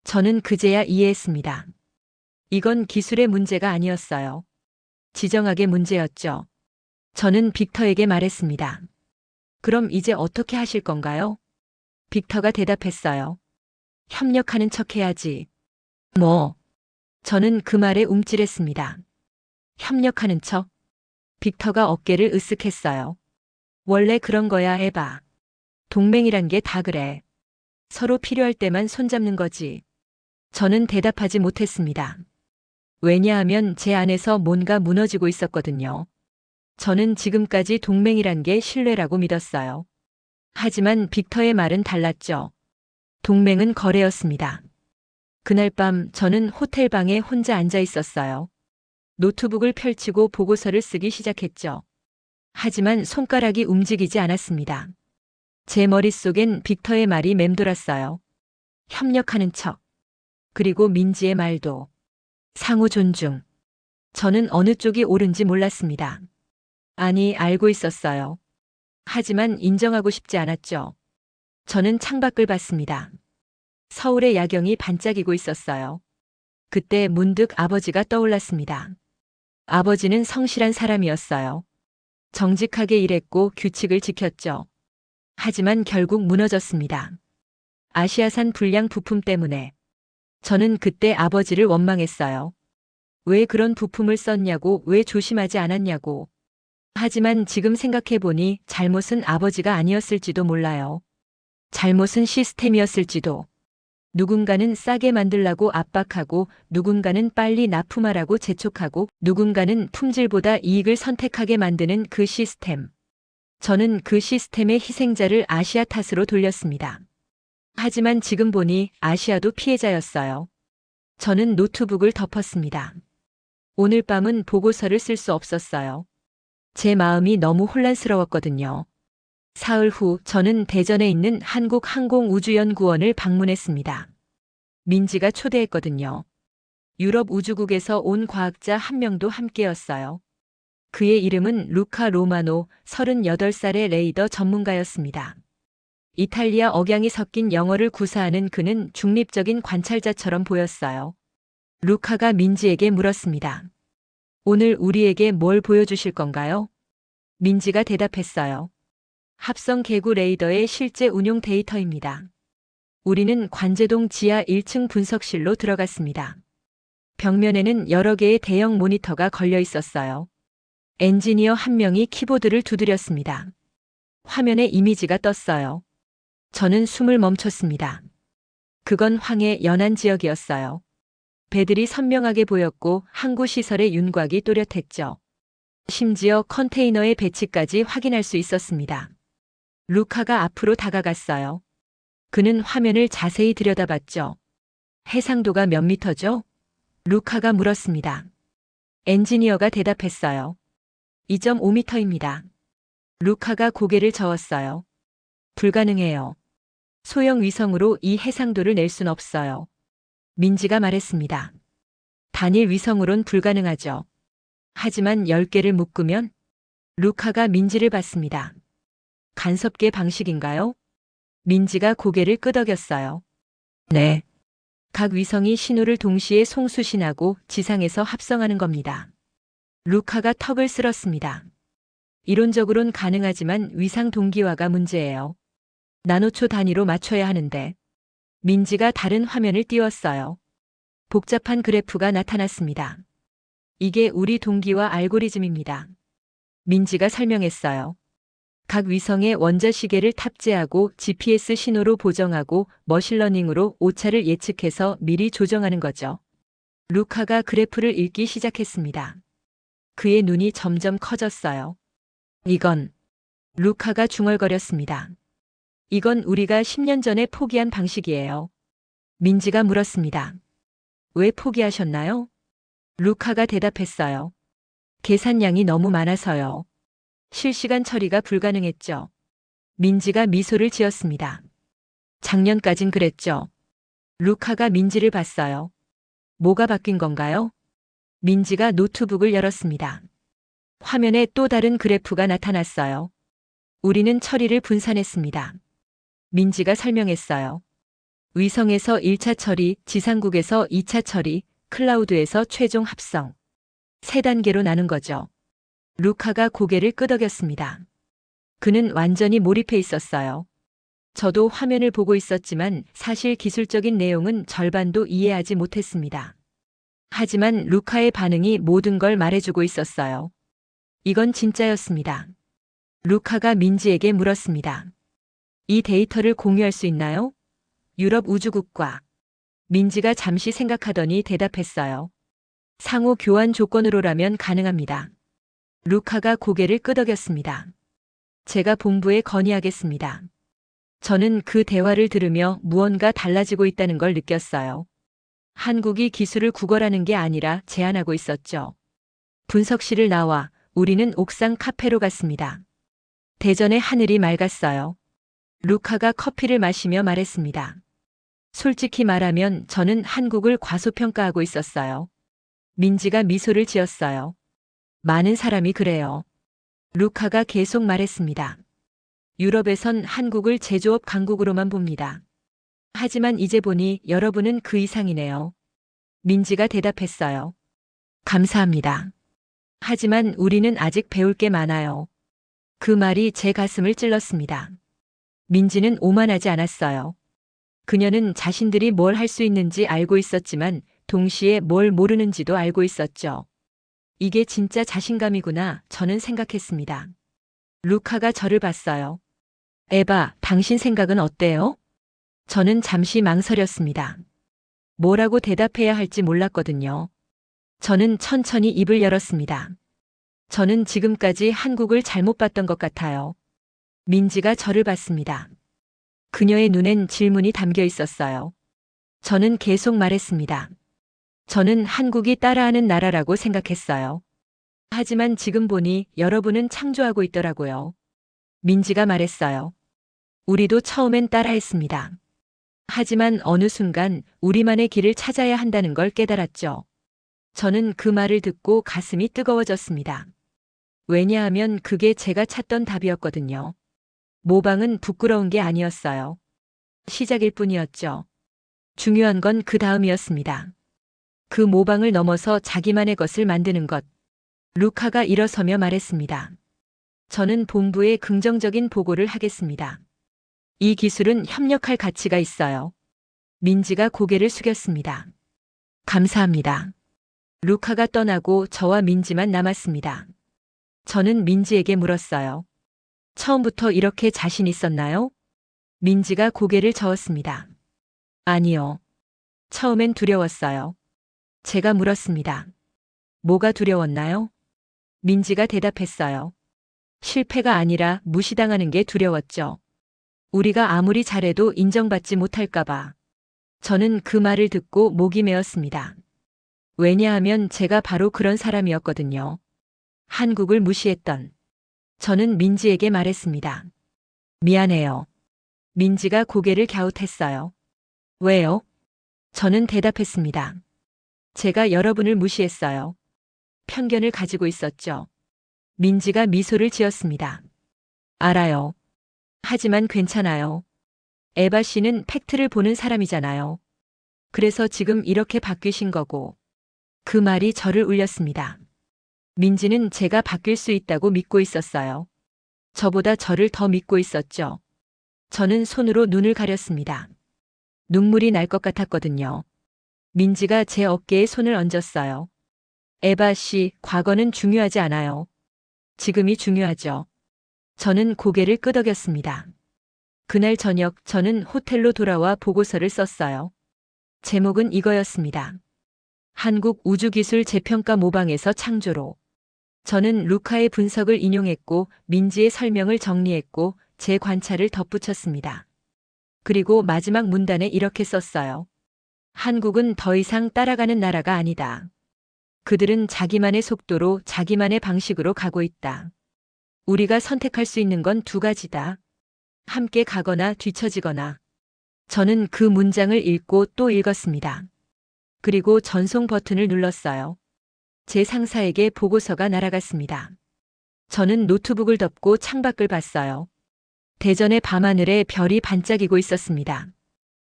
저는 그제야 이해했습니다. 이건 기술의 문제가 아니었어요. 지정학의 문제였죠. 저는 빅터에게 말했습니다. 그럼 이제 어떻게 하실 건가요? 빅터가 대답했어요. 협력하는 척 해야지. 뭐? 저는 그 말에 움찔했습니다. 협력하는 척? 빅터가 어깨를 으쓱했어요. 원래 그런 거야, 에바. 동맹이란 게 다 그래. 서로 필요할 때만 손잡는 거지. 저는 대답하지 못했습니다. 왜냐하면 제 안에서 뭔가 무너지고 있었거든요. 저는 지금까지 동맹이란 게 신뢰라고 믿었어요. 하지만 빅터의 말은 달랐죠. 동맹은 거래였습니다. 그날 밤 저는 호텔 방에 혼자 앉아 있었어요. 노트북을 펼치고 보고서를 쓰기 시작했죠. 하지만 손가락이 움직이지 않았습니다. 제 머릿속엔 빅터의 말이 맴돌았어요. 협력하는 척. 그리고 민지의 말도. 상호 존중. 저는 어느 쪽이 옳은지 몰랐습니다. 아니, 알고 있었어요. 하지만 인정하고 싶지 않았죠. 저는 창밖을 봤습니다. 서울의 야경이 반짝이고 있었어요. 그때 문득 아버지가 떠올랐습니다. 아버지는 성실한 사람이었어요. 정직하게 일했고 규칙을 지켰죠. 하지만 결국 무너졌습니다. 아시아산 불량 부품 때문에. 저는 그때 아버지를 원망했어요. 왜 그런 부품을 썼냐고, 왜 조심하지 않았냐고. 하지만 지금 생각해보니 잘못은 아버지가 아니었을지도 몰라요. 잘못은 시스템이었을지도. 누군가는 싸게 만들라고 압박하고, 누군가는 빨리 납품하라고 재촉하고, 누군가는 품질보다 이익을 선택하게 만드는 그 시스템. 저는 그 시스템의 희생자를 아시아 탓으로 돌렸습니다. 하지만 지금 보니 아시아도 피해자였어요. 저는 노트북을 덮었습니다. 오늘 밤은 보고서를 쓸 수 없었어요. 제 마음이 너무 혼란스러웠거든요. 사흘 후 저는 대전에 있는 한국항공우주연구원을 방문했습니다. 민지가 초대했거든요. 유럽 우주국에서 온 과학자 한 명도 함께였어요. 그의 이름은 루카 로마노, 38살의 레이더 전문가였습니다. 이탈리아 억양이 섞인 영어를 구사하는 그는 중립적인 관찰자처럼 보였어요. 루카가 민지에게 물었습니다. 오늘 우리에게 뭘 보여주실 건가요? 민지가 대답했어요. 합성 개구 레이더의 실제 운용 데이터입니다. 우리는 관제동 지하 1층 분석실로 들어갔습니다. 벽면에는 여러 개의 대형 모니터가 걸려 있었어요. 엔지니어 한 명이 키보드를 두드렸습니다. 화면에 이미지가 떴어요. 저는 숨을 멈췄습니다. 그건 황해 연안 지역이었어요. 배들이 선명하게 보였고 항구 시설의 윤곽이 또렷했죠. 심지어 컨테이너의 배치까지 확인할 수 있었습니다. 루카가 앞으로 다가갔어요. 그는 화면을 자세히 들여다봤죠. 해상도가 몇 미터죠? 루카가 물었습니다. 엔지니어가 대답했어요. 2.5미터입니다. 루카가 고개를 저었어요. 불가능해요. 소형 위성으로 이 해상도를 낼 순 없어요. 민지가 말했습니다. 단일 위성으론 불가능하죠. 하지만 10개를 묶으면? 루카가 민지를 봤습니다. 간섭계 방식인가요? 민지가 고개를 끄덕였어요. 네. 각 위성이 신호를 동시에 송수신하고 지상에서 합성하는 겁니다. 루카가 턱을 쓸었습니다. 이론적으론 가능하지만 위상 동기화가 문제예요. 나노초 단위로 맞춰야 하는데. 민지가 다른 화면을 띄웠어요. 복잡한 그래프가 나타났습니다. 이게 우리 동기화 알고리즘입니다. 민지가 설명했어요. 각 위성에 원자시계를 탑재하고 GPS 신호로 보정하고 머신러닝으로 오차를 예측해서 미리 조정하는 거죠. 루카가 그래프를 읽기 시작했습니다. 그의 눈이 점점 커졌어요. 이건 루카가 중얼거렸습니다. 이건 우리가 10년 전에 포기한 방식이에요. 민지가 물었습니다. 왜 포기하셨나요? 루카가 대답했어요. 계산량이 너무 많아서요. 실시간 처리가 불가능했죠. 민지가 미소를 지었습니다. 작년까진 그랬죠. 루카가 민지를 봤어요. 뭐가 바뀐 건가요? 민지가 노트북을 열었습니다. 화면에 또 다른 그래프가 나타났어요. 우리는 처리를 분산했습니다. 민지가 설명했어요. 위성에서 1차 처리, 지상국에서 2차 처리, 클라우드에서 최종 합성. 3단계로 나눈 거죠. 루카가 고개를 끄덕였습니다. 그는 완전히 몰입해 있었어요. 저도 화면을 보고 있었지만 사실 기술적인 내용은 절반도 이해하지 못했습니다. 하지만 루카의 반응이 모든 걸 말해주고 있었어요. 이건 진짜였습니다. 루카가 민지에게 물었습니다. 이 데이터를 공유할 수 있나요? 유럽 우주국과. 민지가 잠시 생각하더니 대답했어요. 상호 교환 조건으로라면 가능합니다. 루카가 고개를 끄덕였습니다. 제가 본부에 건의하겠습니다. 저는 그 대화를 들으며 무언가 달라지고 있다는 걸 느꼈어요. 한국이 기술을 구걸하는 게 아니라 제안하고 있었죠. 분석실을 나와 우리는 옥상 카페로 갔습니다. 대전의 하늘이 맑았어요. 루카가 커피를 마시며 말했습니다. 솔직히 말하면 저는 한국을 과소평가하고 있었어요. 민지가 미소를 지었어요. 많은 사람이 그래요. 루카가 계속 말했습니다. 유럽에선 한국을 제조업 강국으로만 봅니다. 하지만 이제 보니 여러분은 그 이상이네요. 민지가 대답했어요. 감사합니다. 하지만 우리는 아직 배울 게 많아요. 그 말이 제 가슴을 찔렀습니다. 민지는 오만하지 않았어요. 그녀는 자신들이 뭘 할 수 있는지 알고 있었지만 동시에 뭘 모르는지도 알고 있었죠. 이게 진짜 자신감이구나 저는 생각했습니다. 루카가 저를 봤어요. 에바, 당신 생각은 어때요? 저는 잠시 망설였습니다. 뭐라고 대답해야 할지 몰랐거든요. 저는 천천히 입을 열었습니다. 저는 지금까지 한국을 잘못 봤던 것 같아요. 민지가 저를 봤습니다. 그녀의 눈엔 질문이 담겨 있었어요. 저는 계속 말했습니다. 저는 한국이 따라하는 나라라고 생각했어요. 하지만 지금 보니 여러분은 창조하고 있더라고요. 민지가 말했어요. 우리도 처음엔 따라했습니다. 하지만 어느 순간 우리만의 길을 찾아야 한다는 걸 깨달았죠. 저는 그 말을 듣고 가슴이 뜨거워졌습니다. 왜냐하면 그게 제가 찾던 답이었거든요. 모방은 부끄러운 게 아니었어요. 시작일 뿐이었죠. 중요한 건 그 다음이었습니다. 그 모방을 넘어서 자기만의 것을 만드는 것. 루카가 일어서며 말했습니다. 저는 본부에 긍정적인 보고를 하겠습니다. 이 기술은 협력할 가치가 있어요. 민지가 고개를 숙였습니다. 감사합니다. 루카가 떠나고 저와 민지만 남았습니다. 저는 민지에게 물었어요. 처음부터 이렇게 자신 있었나요? 민지가 고개를 저었습니다. 아니요. 처음엔 두려웠어요. 제가 물었습니다. 뭐가 두려웠나요? 민지가 대답했어요. 실패가 아니라 무시당하는 게 두려웠죠. 우리가 아무리 잘해도 인정받지 못할까봐. 저는 그 말을 듣고 목이 메었습니다. 왜냐하면 제가 바로 그런 사람이었거든요. 한국을 무시했던. 저는 민지에게 말했습니다. 미안해요. 민지가 고개를 갸웃했어요. 왜요? 저는 대답했습니다. 제가 여러분을 무시했어요. 편견을 가지고 있었죠. 민지가 미소를 지었습니다. 알아요. 하지만 괜찮아요. 에바 씨는 팩트를 보는 사람이잖아요. 그래서 지금 이렇게 바뀌신 거고. 그 말이 저를 울렸습니다. 민지는 제가 바뀔 수 있다고 믿고 있었어요. 저보다 저를 더 믿고 있었죠. 저는 손으로 눈을 가렸습니다. 눈물이 날 것 같았거든요. 민지가 제 어깨에 손을 얹었어요. 에바 씨, 과거는 중요하지 않아요. 지금이 중요하죠. 저는 고개를 끄덕였습니다. 그날 저녁 저는 호텔로 돌아와 보고서를 썼어요. 제목은 이거였습니다. 한국 우주기술 재평가 모방에서 창조로. 저는 루카의 분석을 인용했고 민지의 설명을 정리했고 제 관찰을 덧붙였습니다. 그리고 마지막 문단에 이렇게 썼어요. 한국은 더 이상 따라가는 나라가 아니다. 그들은 자기만의 속도로 자기만의 방식으로 가고 있다. 우리가 선택할 수 있는 건 두 가지다. 함께 가거나 뒤처지거나. 저는 그 문장을 읽고 또 읽었습니다. 그리고 전송 버튼을 눌렀어요. 제 상사에게 보고서가 날아갔습니다. 저는 노트북을 덮고 창밖을 봤어요. 대전의 밤하늘에 별이 반짝이고 있었습니다.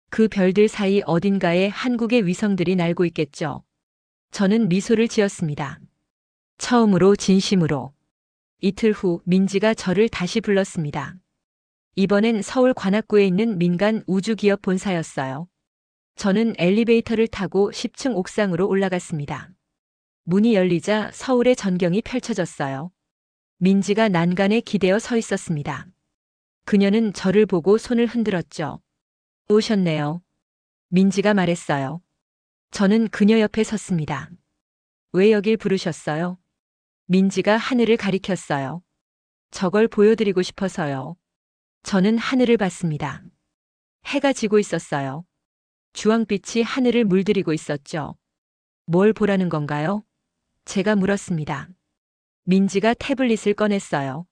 그 별들 사이 어딘가에 한국의 위성들이 날고 있겠죠. 저는 미소를 지었습니다. 처음으로 진심으로. 이틀 후 민지가 저를 다시 불렀습니다. 이번엔 서울 관악구에 있는 민간 우주기업 본사였어요. 저는 엘리베이터를 타고 10층 옥상으로 올라갔습니다. 문이 열리자 서울의 전경이 펼쳐졌어요. 민지가 난간에 기대어 서 있었습니다. 그녀는 저를 보고 손을 흔들었죠. 오셨네요. 민지가 말했어요. 저는 그녀 옆에 섰습니다. 왜 여길 부르셨어요? 민지가 하늘을 가리켰어요. 저걸 보여드리고 싶어서요. 저는 하늘을 봤습니다. 해가 지고 있었어요. 주황빛이 하늘을 물들이고 있었죠. 뭘 보라는 건가요? 제가 물었습니다. 민지가 태블릿을 꺼냈어요.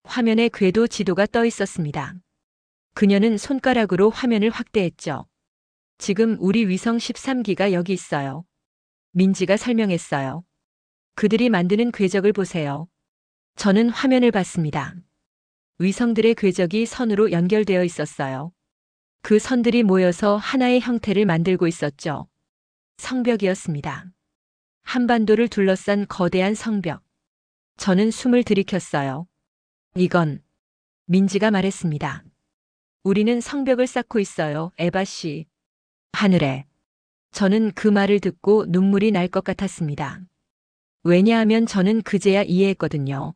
화면에 궤도 지도가 떠 있었습니다. 그녀는 손가락으로 화면을 확대했죠. 지금 우리 위성 13기가 여기 있어요. 민지가 설명했어요. 그들이 만드는 궤적을 보세요. 저는 화면을 봤습니다. 위성들의 궤적이 선으로 연결되어 있었어요. 그 선들이 모여서 하나의 형태를 만들고 있었죠. 성벽이었습니다. 한반도를 둘러싼 거대한 성벽. 저는 숨을 들이켰어요. 이건 민지가 말했습니다. 우리는 성벽을 쌓고 있어요, 에바 씨. 하늘에. 저는 그 말을 듣고 눈물이 날 것 같았습니다. 왜냐하면 저는 그제야 이해했거든요.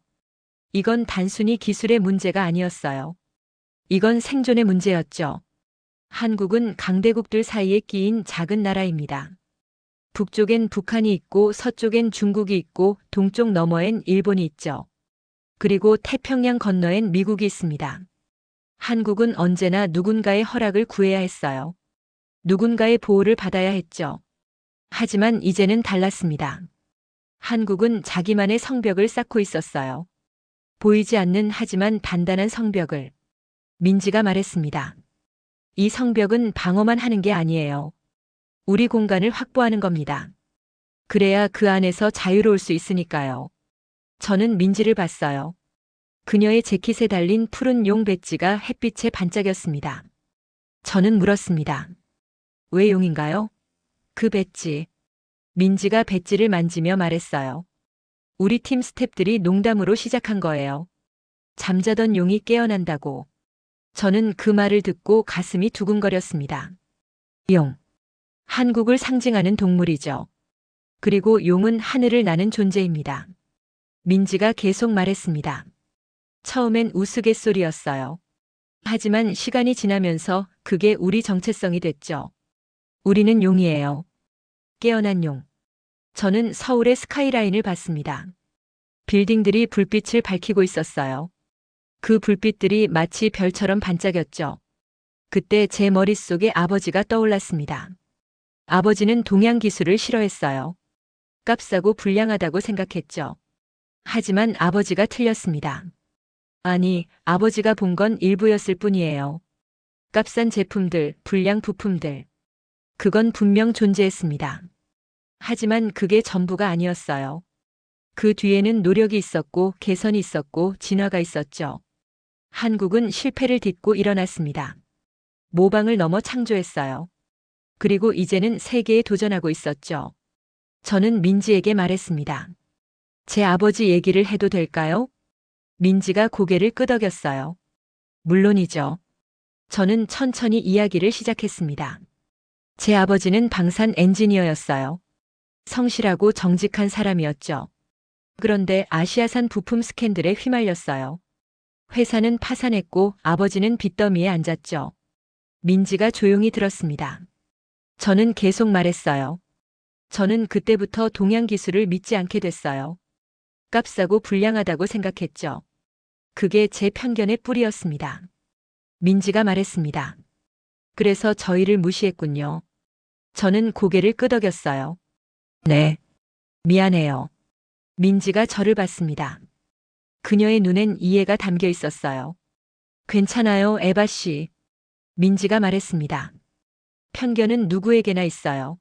이건 단순히 기술의 문제가 아니었어요. 이건 생존의 문제였죠. 한국은 강대국들 사이에 끼인 작은 나라입니다. 북쪽엔 북한이 있고 서쪽엔 중국이 있고 동쪽 너머엔 일본이 있죠. 그리고 태평양 건너엔 미국이 있습니다. 한국은 언제나 누군가의 허락을 구해야 했어요. 누군가의 보호를 받아야 했죠. 하지만 이제는 달랐습니다. 한국은 자기만의 성벽을 쌓고 있었어요. 보이지 않는 하지만 단단한 성벽을. 민지가 말했습니다. 이 성벽은 방어만 하는 게 아니에요. 우리 공간을 확보하는 겁니다. 그래야 그 안에서 자유로울 수 있으니까요. 저는 민지를 봤어요. 그녀의 재킷에 달린 푸른 용 배지가 햇빛에 반짝였습니다. 저는 물었습니다. 왜 용인가요? 그 배지. 민지가 배지를 만지며 말했어요. 우리 팀 스태프들이 농담으로 시작한 거예요. 잠자던 용이 깨어난다고. 저는 그 말을 듣고 가슴이 두근거렸습니다. 용. 한국을 상징하는 동물이죠. 그리고 용은 하늘을 나는 존재입니다. 민지가 계속 말했습니다. 처음엔 우스갯소리였어요. 하지만 시간이 지나면서 그게 우리 정체성이 됐죠. 우리는 용이에요. 깨어난 용. 저는 서울의 스카이라인을 봤습니다. 빌딩들이 불빛을 밝히고 있었어요. 그 불빛들이 마치 별처럼 반짝였죠. 그때 제 머릿속에 아버지가 떠올랐습니다. 아버지는 동양 기술을 싫어했어요. 값싸고 불량하다고 생각했죠. 하지만 아버지가 틀렸습니다. 아니, 아버지가 본 건 일부였을 뿐이에요. 값싼 제품들, 불량 부품들. 그건 분명 존재했습니다. 하지만 그게 전부가 아니었어요. 그 뒤에는 노력이 있었고 개선이 있었고 진화가 있었죠. 한국은 실패를 딛고 일어났습니다. 모방을 넘어 창조했어요. 그리고 이제는 세계에 도전하고 있었죠. 저는 민지에게 말했습니다. 제 아버지 얘기를 해도 될까요? 민지가 고개를 끄덕였어요. 물론이죠. 저는 천천히 이야기를 시작했습니다. 제 아버지는 방산 엔지니어였어요. 성실하고 정직한 사람이었죠. 그런데 아시아산 부품 스캔들에 휘말렸어요. 회사는 파산했고 아버지는 빚더미에 앉았죠. 민지가 조용히 들었습니다. 저는 계속 말했어요. 저는 그때부터 동양 기술을 믿지 않게 됐어요. 값싸고 불량하다고 생각했죠. 그게 제 편견의 뿌리였습니다. 민지가 말했습니다. 그래서 저희를 무시했군요. 저는 고개를 끄덕였어요. 네. 미안해요. 민지가 저를 봤습니다. 그녀의 눈엔 이해가 담겨 있었어요. 괜찮아요, 에바 씨. 민지가 말했습니다. 편견은 누구에게나 있어요.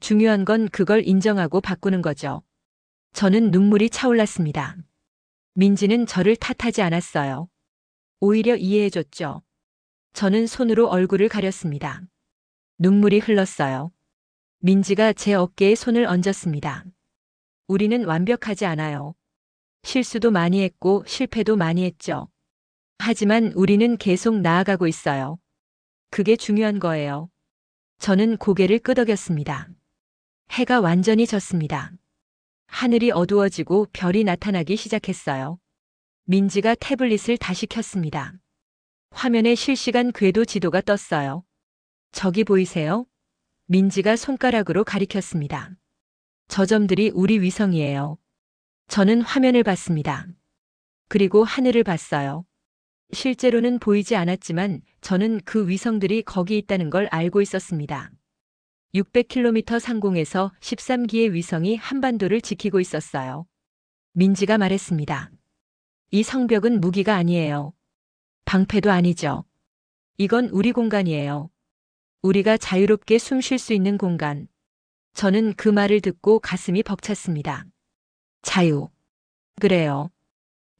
중요한 건 그걸 인정하고 바꾸는 거죠. 저는 눈물이 차올랐습니다. 민지는 저를 탓하지 않았어요. 오히려 이해해줬죠. 저는 손으로 얼굴을 가렸습니다. 눈물이 흘렀어요. 민지가 제 어깨에 손을 얹었습니다. 우리는 완벽하지 않아요. 실수도 많이 했고 실패도 많이 했죠. 하지만 우리는 계속 나아가고 있어요. 그게 중요한 거예요. 저는 고개를 끄덕였습니다. 해가 완전히 졌습니다. 하늘이 어두워지고 별이 나타나기 시작했어요. 민지가 태블릿을 다시 켰습니다. 화면에 실시간 궤도 지도가 떴어요. 저기 보이세요? 민지가 손가락으로 가리켰습니다. 저 점들이 우리 위성이에요. 저는 화면을 봤습니다. 그리고 하늘을 봤어요. 실제로는 보이지 않았지만 저는 그 위성들이 거기 있다는 걸 알고 있었습니다. 600km 상공에서 13기의 위성이 한반도를 지키고 있었어요. 민지가 말했습니다. 이 성벽은 무기가 아니에요. 방패도 아니죠. 이건 우리 공간이에요. 우리가 자유롭게 숨 쉴 수 있는 공간. 저는 그 말을 듣고 가슴이 벅찼습니다. 자유. 그래요.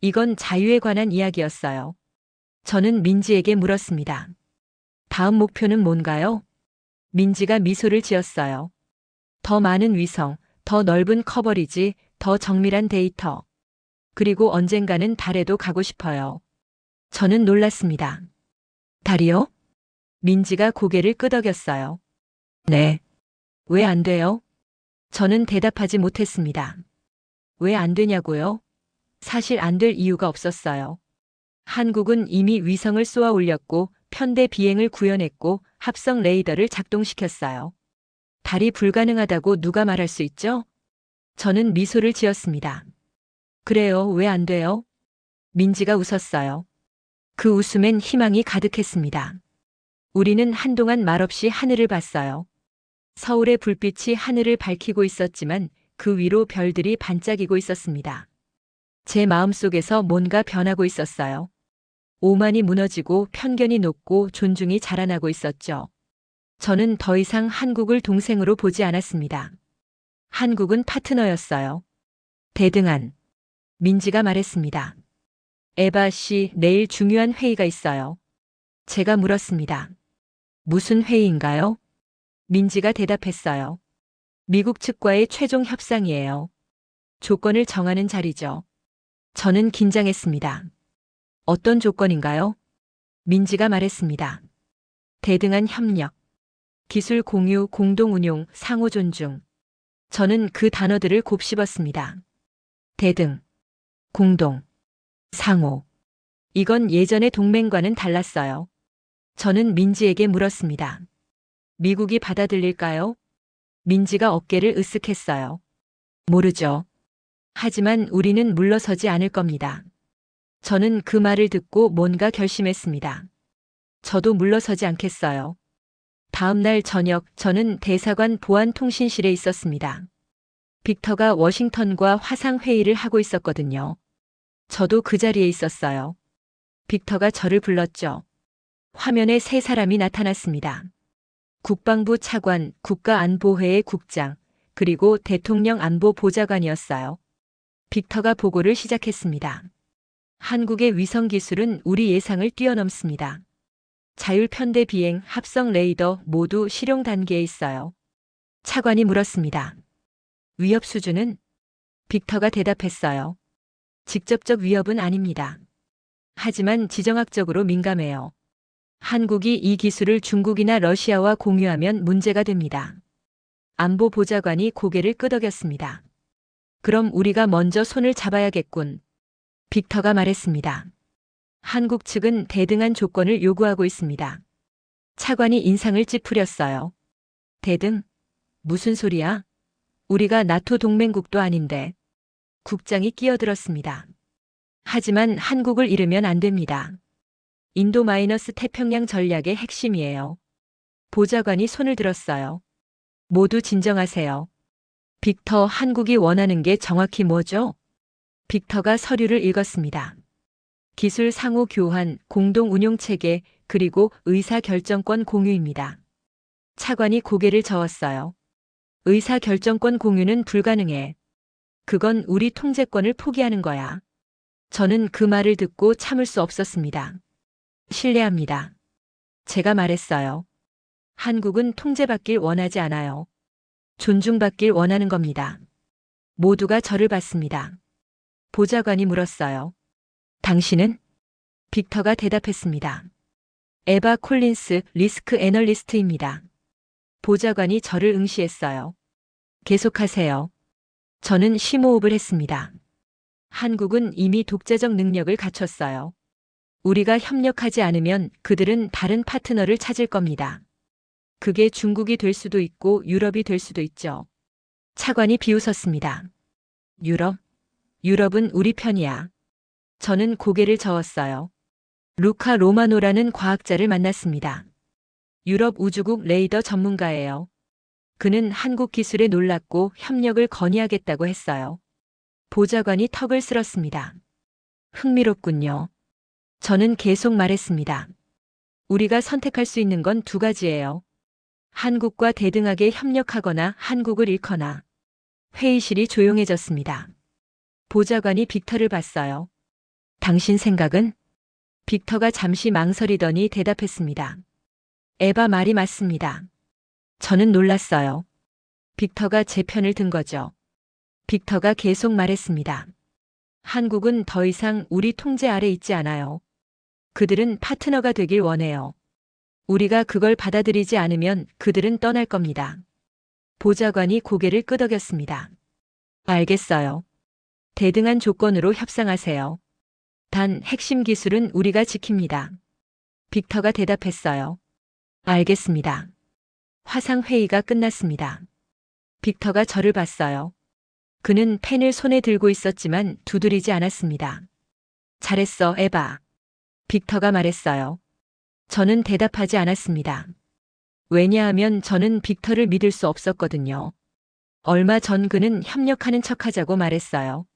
이건 자유에 관한 이야기였어요. 저는 민지에게 물었습니다. 다음 목표는 뭔가요? 민지가 미소를 지었어요. 더 많은 위성, 더 넓은 커버리지, 더 정밀한 데이터. 그리고 언젠가는 달에도 가고 싶어요. 저는 놀랐습니다. 달이요? 민지가 고개를 끄덕였어요. 네. 왜 안 돼요? 저는 대답하지 못했습니다. 왜 안 되냐고요? 사실 안 될 이유가 없었어요. 한국은 이미 위성을 쏘아 올렸고 편대 비행을 구현했고 합성 레이더를 작동시켰어요. 달이 불가능하다고 누가 말할 수 있죠? 저는 미소를 지었습니다. 그래요, 왜 안 돼요? 민지가 웃었어요. 그 웃음엔 희망이 가득했습니다. 우리는 한동안 말없이 하늘을 봤어요. 서울의 불빛이 하늘을 밝히고 있었지만 그 위로 별들이 반짝이고 있었습니다. 제 마음속에서 뭔가 변하고 있었어요. 오만이 무너지고 편견이 녹고 존중이 자라나고 있었죠. 저는 더 이상 한국을 동생으로 보지 않았습니다. 한국은 파트너였어요. 대등한. 민지가 말했습니다. 에바 씨, 내일 중요한 회의가 있어요. 제가 물었습니다. 무슨 회의인가요? 민지가 대답했어요. 미국 측과의 최종 협상이에요. 조건을 정하는 자리죠. 저는 긴장했습니다. 어떤 조건인가요? 민지가 말했습니다. 대등한 협력, 기술 공유, 공동 운용, 상호 존중. 저는 그 단어들을 곱씹었습니다. 대등, 공동, 상호. 이건 예전의 동맹과는 달랐어요. 저는 민지에게 물었습니다. 미국이 받아들일까요? 민지가 어깨를 으쓱했어요. 모르죠. 하지만 우리는 물러서지 않을 겁니다. 저는 그 말을 듣고 뭔가 결심했습니다. 저도 물러서지 않겠어요. 다음 날 저녁 저는 대사관 보안통신실에 있었습니다. 빅터가 워싱턴과 화상회의를 하고 있었거든요. 저도 그 자리에 있었어요. 빅터가 저를 불렀죠. 화면에 세 사람이 나타났습니다. 국방부 차관, 국가안보회의 국장, 그리고 대통령 안보보좌관이었어요. 빅터가 보고를 시작했습니다. 한국의 위성 기술은 우리 예상을 뛰어넘습니다. 자율 편대 비행, 합성 레이더 모두 실용 단계에 있어요. 차관이 물었습니다. 위협 수준은? 빅터가 대답했어요. 직접적 위협은 아닙니다. 하지만 지정학적으로 민감해요. 한국이 이 기술을 중국이나 러시아와 공유하면 문제가 됩니다. 안보보좌관이 고개를 끄덕였습니다. 그럼 우리가 먼저 손을 잡아야겠군. 빅터가 말했습니다. 한국 측은 대등한 조건을 요구하고 있습니다. 차관이 인상을 찌푸렸어요. 대등? 무슨 소리야? 우리가 나토 동맹국도 아닌데. 국장이 끼어들었습니다. 하지만 한국을 잃으면 안 됩니다. 인도-태평양 전략의 핵심이에요. 보좌관이 손을 들었어요. 모두 진정하세요. 빅터, 한국이 원하는 게 정확히 뭐죠? 빅터가 서류를 읽었습니다. 기술 상호 교환, 공동 운용 체계, 그리고 의사 결정권 공유입니다. 차관이 고개를 저었어요. 의사 결정권 공유는 불가능해. 그건 우리 통제권을 포기하는 거야. 저는 그 말을 듣고 참을 수 없었습니다. 신뢰합니다. 제가 말했어요. 한국은 통제받길 원하지 않아요. 존중받길 원하는 겁니다. 모두가 저를 봤습니다. 보좌관이 물었어요. 당신은? 빅터가 대답했습니다. 에바 콜린스, 리스크 애널리스트입니다. 보좌관이 저를 응시했어요. 계속하세요. 저는 심호흡을 했습니다. 한국은 이미 독자적 능력을 갖췄어요. 우리가 협력하지 않으면 그들은 다른 파트너를 찾을 겁니다. 그게 중국이 될 수도 있고 유럽이 될 수도 있죠. 차관이 비웃었습니다. 유럽? 유럽은 우리 편이야. 저는 고개를 저었어요. 루카 로마노라는 과학자를 만났습니다. 유럽 우주국 레이더 전문가예요. 그는 한국 기술에 놀랐고 협력을 건의하겠다고 했어요. 보좌관이 턱을 쓸었습니다. 흥미롭군요. 저는 계속 말했습니다. 우리가 선택할 수 있는 건 두 가지예요. 한국과 대등하게 협력하거나 한국을 잃거나. 회의실이 조용해졌습니다. 보좌관이 빅터를 봤어요. 당신 생각은? 빅터가 잠시 망설이더니 대답했습니다. 에바 말이 맞습니다. 저는 놀랐어요. 빅터가 제 편을 든 거죠. 빅터가 계속 말했습니다. 한국은 더 이상 우리 통제 아래 있지 않아요. 그들은 파트너가 되길 원해요. 우리가 그걸 받아들이지 않으면 그들은 떠날 겁니다. 보좌관이 고개를 끄덕였습니다. 알겠어요. 대등한 조건으로 협상하세요. 단 핵심 기술은 우리가 지킵니다. 빅터가 대답했어요. 알겠습니다. 화상회의가 끝났습니다. 빅터가 저를 봤어요. 그는 펜을 손에 들고 있었지만 두드리지 않았습니다. 잘했어, 에바. 빅터가 말했어요. 저는 대답하지 않았습니다. 왜냐하면 저는 빅터를 믿을 수 없었거든요. 얼마 전 그는 협력하는 척하자고 말했어요.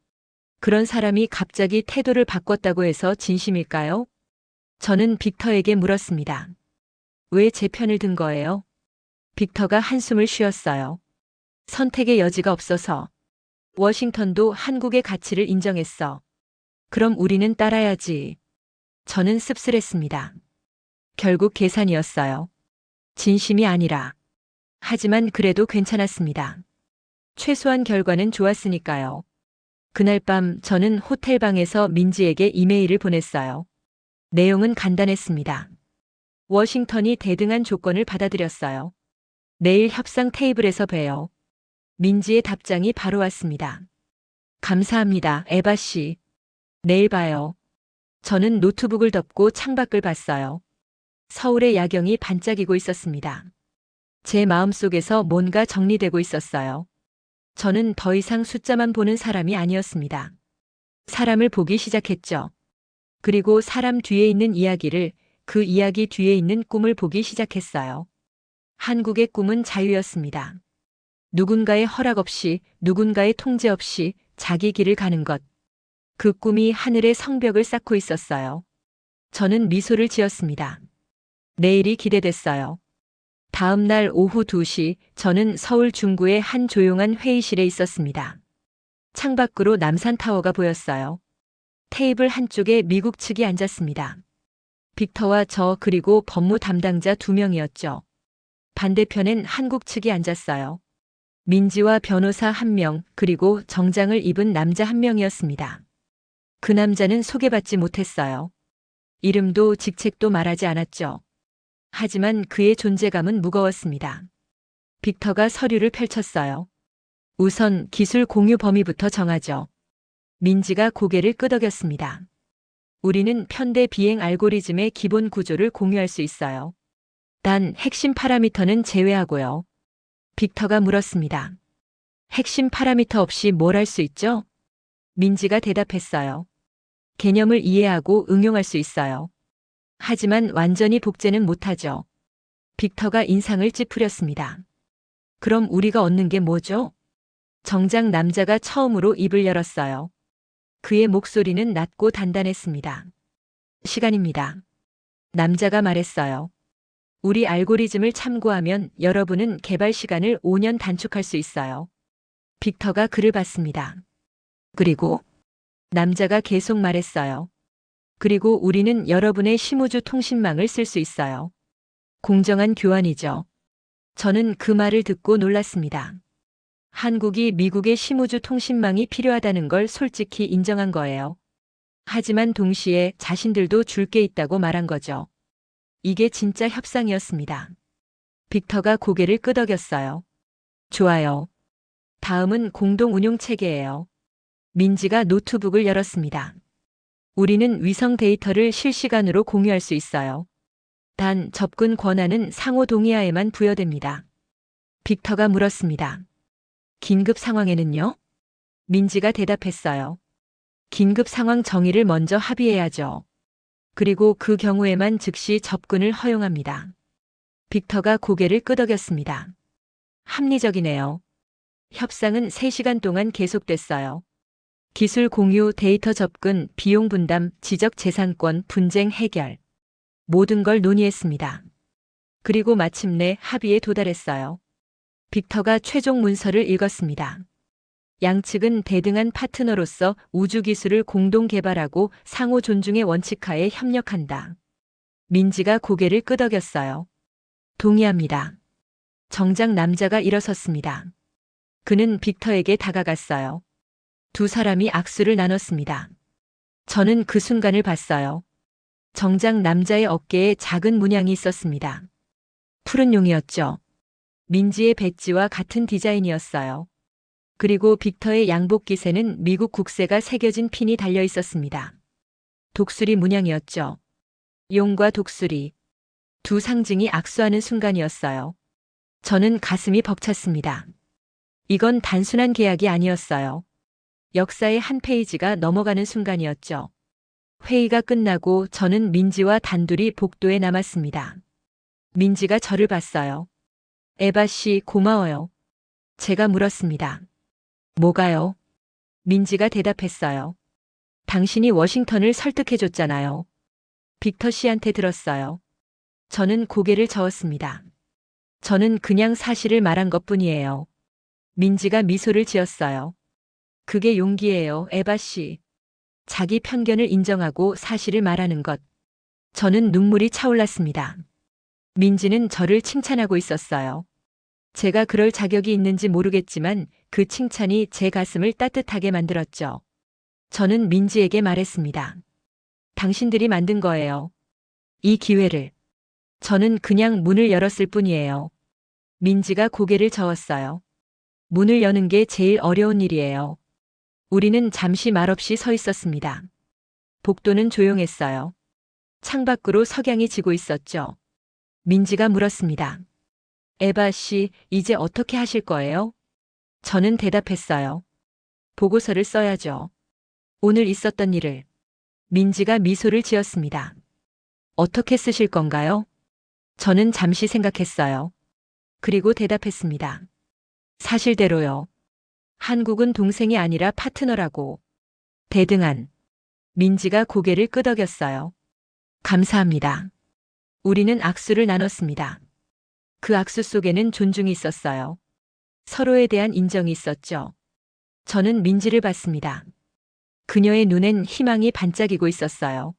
그런 사람이 갑자기 태도를 바꿨다고 해서 진심일까요? 저는 빅터에게 물었습니다. 왜 제 편을 든 거예요? 빅터가 한숨을 쉬었어요. 선택의 여지가 없어서. 워싱턴도 한국의 가치를 인정했어. 그럼 우리는 따라야지. 저는 씁쓸했습니다. 결국 계산이었어요. 진심이 아니라. 하지만 그래도 괜찮았습니다. 최소한 결과는 좋았으니까요. 그날 밤 저는 호텔방에서 민지에게 이메일을 보냈어요. 내용은 간단했습니다. 워싱턴이 대등한 조건을 받아들였어요. 내일 협상 테이블에서 봬요. 민지의 답장이 바로 왔습니다. 감사합니다, 에바 씨. 내일 봐요. 저는 노트북을 덮고 창밖을 봤어요. 서울의 야경이 반짝이고 있었습니다. 제 마음속에서 뭔가 정리되고 있었어요. 저는 더 이상 숫자만 보는 사람이 아니었습니다. 사람을 보기 시작했죠. 그리고 사람 뒤에 있는 이야기를, 그 이야기 뒤에 있는 꿈을 보기 시작했어요. 한국의 꿈은 자유였습니다. 누군가의 허락 없이, 누군가의 통제 없이 자기 길을 가는 것. 그 꿈이 하늘의 성벽을 쌓고 있었어요. 저는 미소를 지었습니다. 내일이 기대됐어요. 다음 날 오후 2시 저는 서울 중구의 한 조용한 회의실에 있었습니다. 창밖으로 남산타워가 보였어요. 테이블 한쪽에 미국 측이 앉았습니다. 빅터와 저 그리고 법무 담당자 2명이었죠. 반대편엔 한국 측이 앉았어요. 민지와 변호사 1명 그리고 정장을 입은 남자 1명이었습니다. 그 남자는 소개받지 못했어요. 이름도 직책도 말하지 않았죠. 하지만 그의 존재감은 무거웠습니다. 빅터가 서류를 펼쳤어요. 우선 기술 공유 범위부터 정하죠. 민지가 고개를 끄덕였습니다. 우리는 편대 비행 알고리즘의 기본 구조를 공유할 수 있어요. 단 핵심 파라미터는 제외하고요. 빅터가 물었습니다. 핵심 파라미터 없이 뭘 할 수 있죠? 민지가 대답했어요. 개념을 이해하고 응용할 수 있어요. 하지만 완전히 복제는 못하죠. 빅터가 인상을 찌푸렸습니다. 그럼 우리가 얻는 게 뭐죠? 정작 남자가 처음으로 입을 열었어요. 그의 목소리는 낮고 단단했습니다. 시간입니다. 남자가 말했어요. 우리 알고리즘을 참고하면 여러분은 개발 시간을 5년 단축할 수 있어요. 빅터가 그를 봤습니다. 그리고 남자가 계속 말했어요. 그리고 우리는 여러분의 심우주 통신망을 쓸 수 있어요. 공정한 교환이죠. 저는 그 말을 듣고 놀랐습니다. 한국이 미국의 심우주 통신망이 필요하다는 걸 솔직히 인정한 거예요. 하지만 동시에 자신들도 줄 게 있다고 말한 거죠. 이게 진짜 협상이었습니다. 빅터가 고개를 끄덕였어요. 좋아요. 다음은 공동 운용 체계예요. 민지가 노트북을 열었습니다. 우리는 위성 데이터를 실시간으로 공유할 수 있어요. 단 접근 권한은 상호 동의하에만 부여됩니다. 빅터가 물었습니다. 긴급 상황에는요? 민지가 대답했어요. 긴급 상황 정의를 먼저 합의해야죠. 그리고 그 경우에만 즉시 접근을 허용합니다. 빅터가 고개를 끄덕였습니다. 합리적이네요. 협상은 3시간 동안 계속됐어요. 기술 공유, 데이터 접근, 비용 분담, 지적 재산권, 분쟁 해결. 모든 걸 논의했습니다. 그리고 마침내 합의에 도달했어요. 빅터가 최종 문서를 읽었습니다. 양측은 대등한 파트너로서 우주 기술을 공동 개발하고 상호 존중의 원칙하에 협력한다. 민지가 고개를 끄덕였어요. 동의합니다. 정작 남자가 일어섰습니다. 그는 빅터에게 다가갔어요. 두 사람이 악수를 나눴습니다. 저는 그 순간을 봤어요. 정작 남자의 어깨에 작은 문양이 있었습니다. 푸른 용이었죠. 민지의 배지와 같은 디자인이었어요. 그리고 빅터의 양복 깃에는 미국 국세가 새겨진 핀이 달려 있었습니다. 독수리 문양이었죠. 용과 독수리. 두 상징이 악수하는 순간이었어요. 저는 가슴이 벅찼습니다. 이건 단순한 계약이 아니었어요. 역사의 한 페이지가 넘어가는 순간이었죠. 회의가 끝나고 저는 민지와 단둘이 복도에 남았습니다. 민지가 저를 봤어요. 에바 씨, 고마워요. 제가 물었습니다. 뭐가요? 민지가 대답했어요. 당신이 워싱턴을 설득해줬잖아요. 빅터 씨한테 들었어요. 저는 고개를 저었습니다. 저는 그냥 사실을 말한 것뿐이에요. 민지가 미소를 지었어요. 그게 용기예요, 에바 씨. 자기 편견을 인정하고 사실을 말하는 것. 저는 눈물이 차올랐습니다. 민지는 저를 칭찬하고 있었어요. 제가 그럴 자격이 있는지 모르겠지만 그 칭찬이 제 가슴을 따뜻하게 만들었죠. 저는 민지에게 말했습니다. 당신들이 만든 거예요. 이 기회를. 저는 그냥 문을 열었을 뿐이에요. 민지가 고개를 저었어요. 문을 여는 게 제일 어려운 일이에요. 우리는 잠시 말없이 서 있었습니다. 복도는 조용했어요. 창밖으로 석양이 지고 있었죠. 민지가 물었습니다. 에바 씨, 이제 어떻게 하실 거예요? 저는 대답했어요. 보고서를 써야죠. 오늘 있었던 일을. 민지가 미소를 지었습니다. 어떻게 쓰실 건가요? 저는 잠시 생각했어요. 그리고 대답했습니다. 사실대로요. 한국은 동생이 아니라 파트너라고. 대등한. 민지가 고개를 끄덕였어요. 감사합니다. 우리는 악수를 나눴습니다. 그 악수 속에는 존중이 있었어요. 서로에 대한 인정이 있었죠. 저는 민지를 봤습니다. 그녀의 눈엔 희망이 반짝이고 있었어요.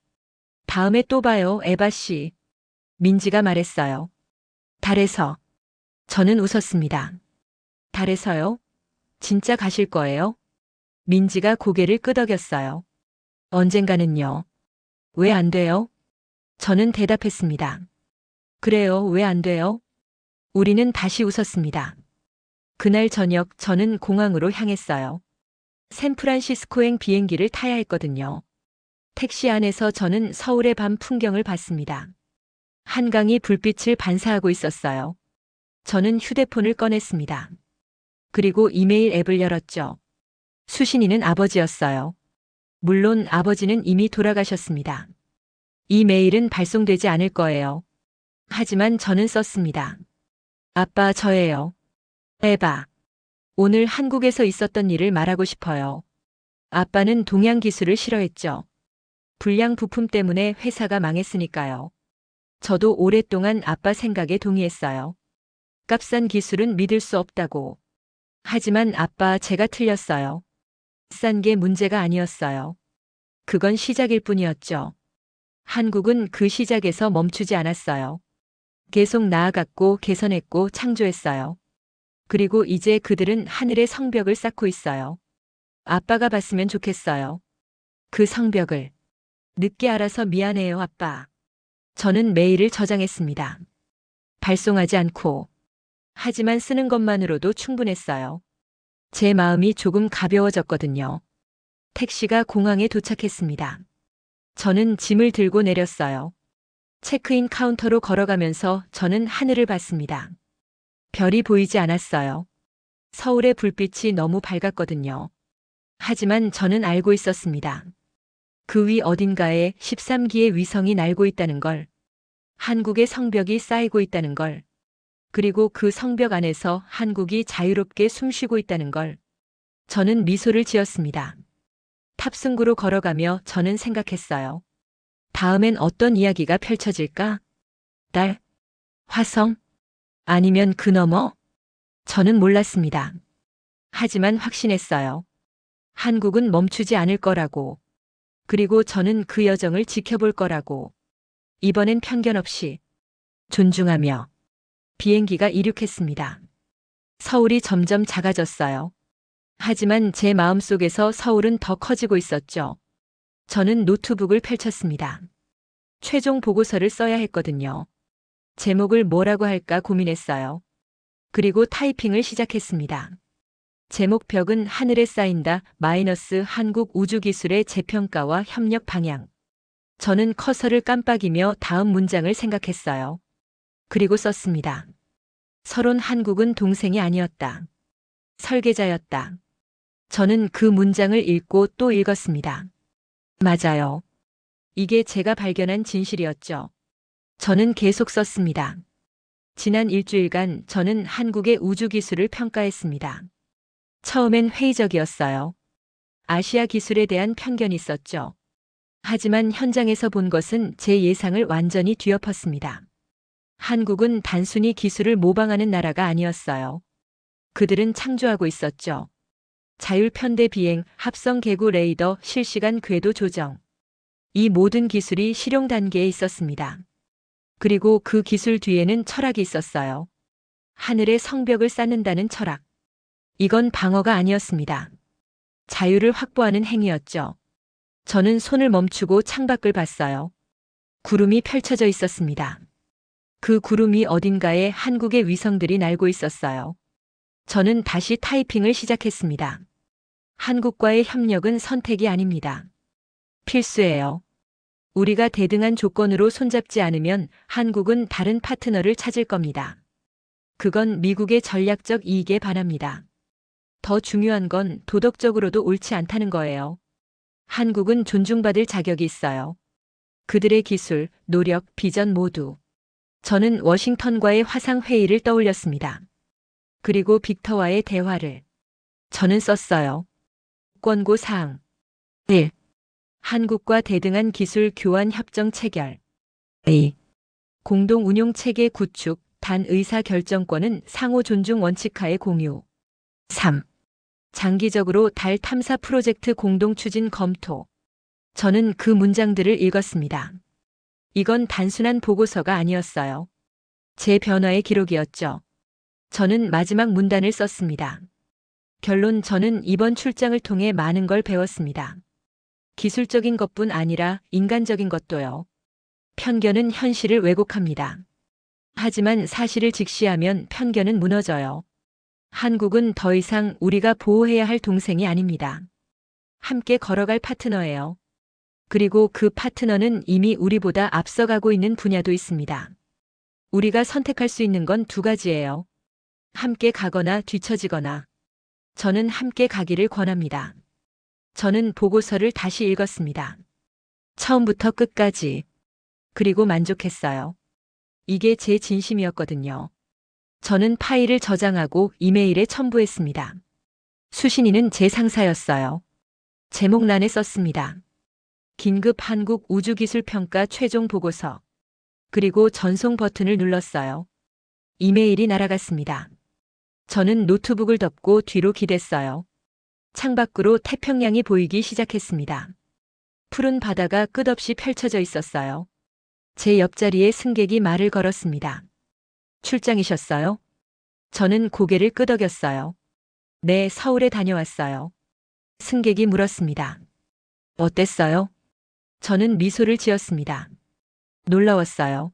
다음에 또 봐요, 에바 씨. 민지가 말했어요. 달에서. 저는 웃었습니다. 달에서요? 진짜 가실 거예요? 민지가 고개를 끄덕였어요. 언젠가는요. 왜 안 돼요? 저는 대답했습니다. 그래요, 왜 안 돼요? 우리는 다시 웃었습니다. 그날 저녁 저는 공항으로 향했어요. 샌프란시스코행 비행기를 타야 했거든요. 택시 안에서 저는 서울의 밤 풍경을 봤습니다. 한강이 불빛을 반사하고 있었어요. 저는 휴대폰을 꺼냈습니다. 그리고 이메일 앱을 열었죠. 수신이는 아버지였어요. 물론 아버지는 이미 돌아가셨습니다. 이 메일은 발송되지 않을 거예요. 하지만 저는 썼습니다. 아빠, 저예요. 에바. 오늘 한국에서 있었던 일을 말하고 싶어요. 아빠는 동양 기술을 싫어했죠. 불량 부품 때문에 회사가 망했으니까요. 저도 오랫동안 아빠 생각에 동의했어요. 값싼 기술은 믿을 수 없다고. 하지만 아빠, 제가 틀렸어요. 싼 게 문제가 아니었어요. 그건 시작일 뿐이었죠. 한국은 그 시작에서 멈추지 않았어요. 계속 나아갔고 개선했고 창조했어요. 그리고 이제 그들은 하늘의 성벽을 쌓고 있어요. 아빠가 봤으면 좋겠어요. 그 성벽을. 늦게 알아서 미안해요, 아빠. 저는 메일을 저장했습니다. 발송하지 않고. 하지만 쓰는 것만으로도 충분했어요. 제 마음이 조금 가벼워졌거든요. 택시가 공항에 도착했습니다. 저는 짐을 들고 내렸어요. 체크인 카운터로 걸어가면서 저는 하늘을 봤습니다. 별이 보이지 않았어요. 서울의 불빛이 너무 밝았거든요. 하지만 저는 알고 있었습니다. 그 위 어딘가에 13기의 위성이 날고 있다는 걸, 한국의 성벽이 쌓이고 있다는 걸, 그리고 그 성벽 안에서 한국이 자유롭게 숨쉬고 있다는 걸. 저는 미소를 지었습니다. 탑승구로 걸어가며 저는 생각했어요. 다음엔 어떤 이야기가 펼쳐질까? 달? 화성? 아니면 그 너머? 저는 몰랐습니다. 하지만 확신했어요. 한국은 멈추지 않을 거라고. 그리고 저는 그 여정을 지켜볼 거라고. 이번엔 편견 없이 존중하며. 비행기가 이륙했습니다. 서울이 점점 작아졌어요. 하지만 제 마음속에서 서울은 더 커지고 있었죠. 저는 노트북을 펼쳤습니다. 최종 보고서를 써야 했거든요. 제목을 뭐라고 할까 고민했어요. 그리고 타이핑을 시작했습니다. 제목벽은 하늘에 쌓인다 마이너스 한국 우주기술의 재평가와 협력 방향. 저는 커서를 깜빡이며 다음 문장을 생각했어요. 그리고 썼습니다. 서론 한국은 동생이 아니었다. 설계자였다. 저는 그 문장을 읽고 또 읽었습니다. 맞아요. 이게 제가 발견한 진실이었죠. 저는 계속 썼습니다. 지난 일주일간 저는 한국의 우주기술을 평가했습니다. 처음엔 회의적이었어요. 아시아 기술에 대한 편견이 있었죠. 하지만 현장에서 본 것은 제 예상을 완전히 뒤엎었습니다. 한국은 단순히 기술을 모방하는 나라가 아니었어요. 그들은 창조하고 있었죠. 자율 편대 비행, 합성 개구 레이더, 실시간 궤도 조정. 이 모든 기술이 실용 단계에 있었습니다. 그리고 그 기술 뒤에는 철학이 있었어요. 하늘의 성벽을 쌓는다는 철학. 이건 방어가 아니었습니다. 자유를 확보하는 행위였죠. 저는 손을 멈추고 창밖을 봤어요. 구름이 펼쳐져 있었습니다. 그 구름 위 어딘가에 한국의 위성들이 날고 있었어요. 저는 다시 타이핑을 시작했습니다. 한국과의 협력은 선택이 아닙니다. 필수예요. 우리가 대등한 조건으로 손잡지 않으면 한국은 다른 파트너를 찾을 겁니다. 그건 미국의 전략적 이익에 반합니다. 더 중요한 건 도덕적으로도 옳지 않다는 거예요. 한국은 존중받을 자격이 있어요. 그들의 기술, 노력, 비전 모두. 저는 워싱턴과의 화상회의를 떠올렸습니다. 그리고 빅터와의 대화를. 저는 썼어요. 권고 사항 1. 한국과 대등한 기술 교환 협정 체결. 2. 공동 운용 체계 구축, 단 의사 결정권은 상호 존중 원칙하에 공유. 3. 장기적으로 달 탐사 프로젝트 공동 추진 검토. 저는 그 문장들을 읽었습니다. 이건 단순한 보고서가 아니었어요. 제 변화의 기록이었죠. 저는 마지막 문단을 썼습니다. 결론, 저는 이번 출장을 통해 많은 걸 배웠습니다. 기술적인 것뿐 아니라 인간적인 것도요. 편견은 현실을 왜곡합니다. 하지만 사실을 직시하면 편견은 무너져요. 한국은 더 이상 우리가 보호해야 할 동생이 아닙니다. 함께 걸어갈 파트너예요. 그리고 그 파트너는 이미 우리보다 앞서가고 있는 분야도 있습니다. 우리가 선택할 수 있는 건 두 가지예요. 함께 가거나 뒤처지거나. 저는 함께 가기를 권합니다. 저는 보고서를 다시 읽었습니다. 처음부터 끝까지. 그리고 만족했어요. 이게 제 진심이었거든요. 저는 파일을 저장하고 이메일에 첨부했습니다. 수신이는 제 상사였어요. 제목란에 썼습니다. 긴급 한국 우주기술평가 최종 보고서. 그리고 전송 버튼을 눌렀어요. 이메일이 날아갔습니다. 저는 노트북을 덮고 뒤로 기댔어요. 창밖으로 태평양이 보이기 시작했습니다. 푸른 바다가 끝없이 펼쳐져 있었어요. 제 옆자리에 승객이 말을 걸었습니다. 출장이셨어요? 저는 고개를 끄덕였어요. 네, 서울에 다녀왔어요. 승객이 물었습니다. 어땠어요? 저는 미소를 지었습니다. 놀라웠어요.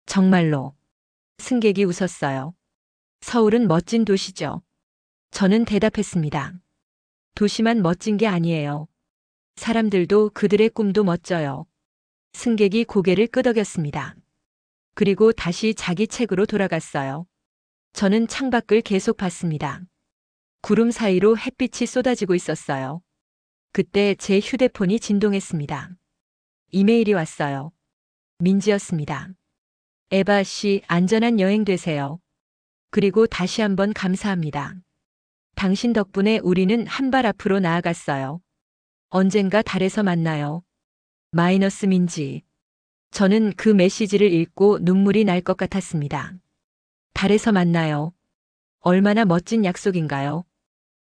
정말로. 승객이 웃었어요. 서울은 멋진 도시죠. 저는 대답했습니다. 도시만 멋진 게 아니에요. 사람들도 그들의 꿈도 멋져요. 승객이 고개를 끄덕였습니다. 그리고 다시 자기 책으로 돌아갔어요. 저는 창밖을 계속 봤습니다. 구름 사이로 햇빛이 쏟아지고 있었어요. 그때 제 휴대폰이 진동했습니다. 이메일이 왔어요. 민지였습니다. 에바 씨, 안전한 여행 되세요. 그리고 다시 한번 감사합니다. 당신 덕분에 우리는 한 발 앞으로 나아갔어요. 언젠가 달에서 만나요. 마이너스 민지. 저는 그 메시지를 읽고 눈물이 날 것 같았습니다. 달에서 만나요. 얼마나 멋진 약속인가요?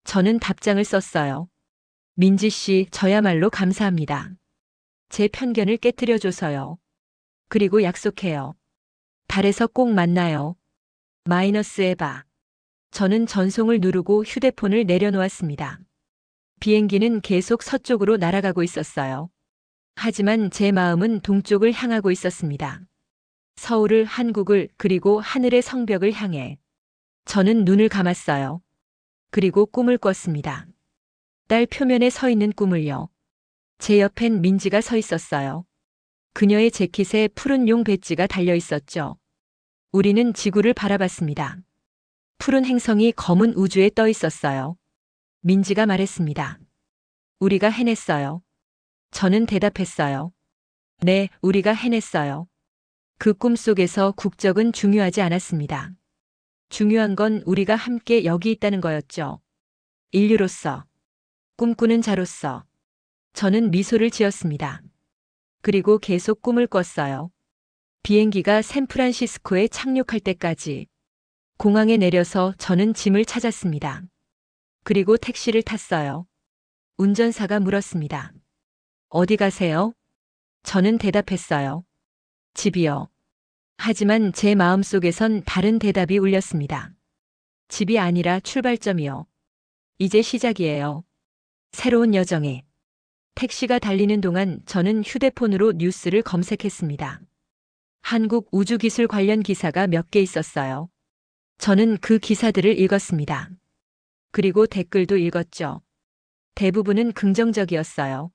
저는 답장을 썼어요. 민지 씨, 저야말로 감사합니다. 제 편견을 깨트려줘서요. 그리고 약속해요. 달에서 꼭 만나요. 마이너스 에바. 저는 전송을 누르고 휴대폰을 내려놓았습니다. 비행기는 계속 서쪽으로 날아가고 있었어요. 하지만 제 마음은 동쪽을 향하고 있었습니다. 서울을, 한국을, 그리고 하늘의 성벽을 향해. 저는 눈을 감았어요. 그리고 꿈을 꿨습니다. 딸 표면에 서 있는 꿈을요. 제 옆엔 민지가 서 있었어요. 그녀의 재킷에 푸른 용 배지가 달려 있었죠. 우리는 지구를 바라봤습니다. 푸른 행성이 검은 우주에 떠 있었어요. 민지가 말했습니다. 우리가 해냈어요. 저는 대답했어요. 네, 우리가 해냈어요. 그 꿈 속에서 국적은 중요하지 않았습니다. 중요한 건 우리가 함께 여기 있다는 거였죠. 인류로서, 꿈꾸는 자로서. 저는 미소를 지었습니다. 그리고 계속 꿈을 꿨어요. 비행기가 샌프란시스코에 착륙할 때까지. 공항에 내려서 저는 짐을 찾았습니다. 그리고 택시를 탔어요. 운전사가 물었습니다. 어디 가세요? 저는 대답했어요. 집이요. 하지만 제 마음속에선 다른 대답이 울렸습니다. 집이 아니라 출발점이요. 이제 시작이에요. 새로운 여정에. 택시가 달리는 동안 저는 휴대폰으로 뉴스를 검색했습니다. 한국 우주기술 관련 기사가 몇 개 있었어요. 저는 그 기사들을 읽었습니다. 그리고 댓글도 읽었죠. 대부분은 긍정적이었어요.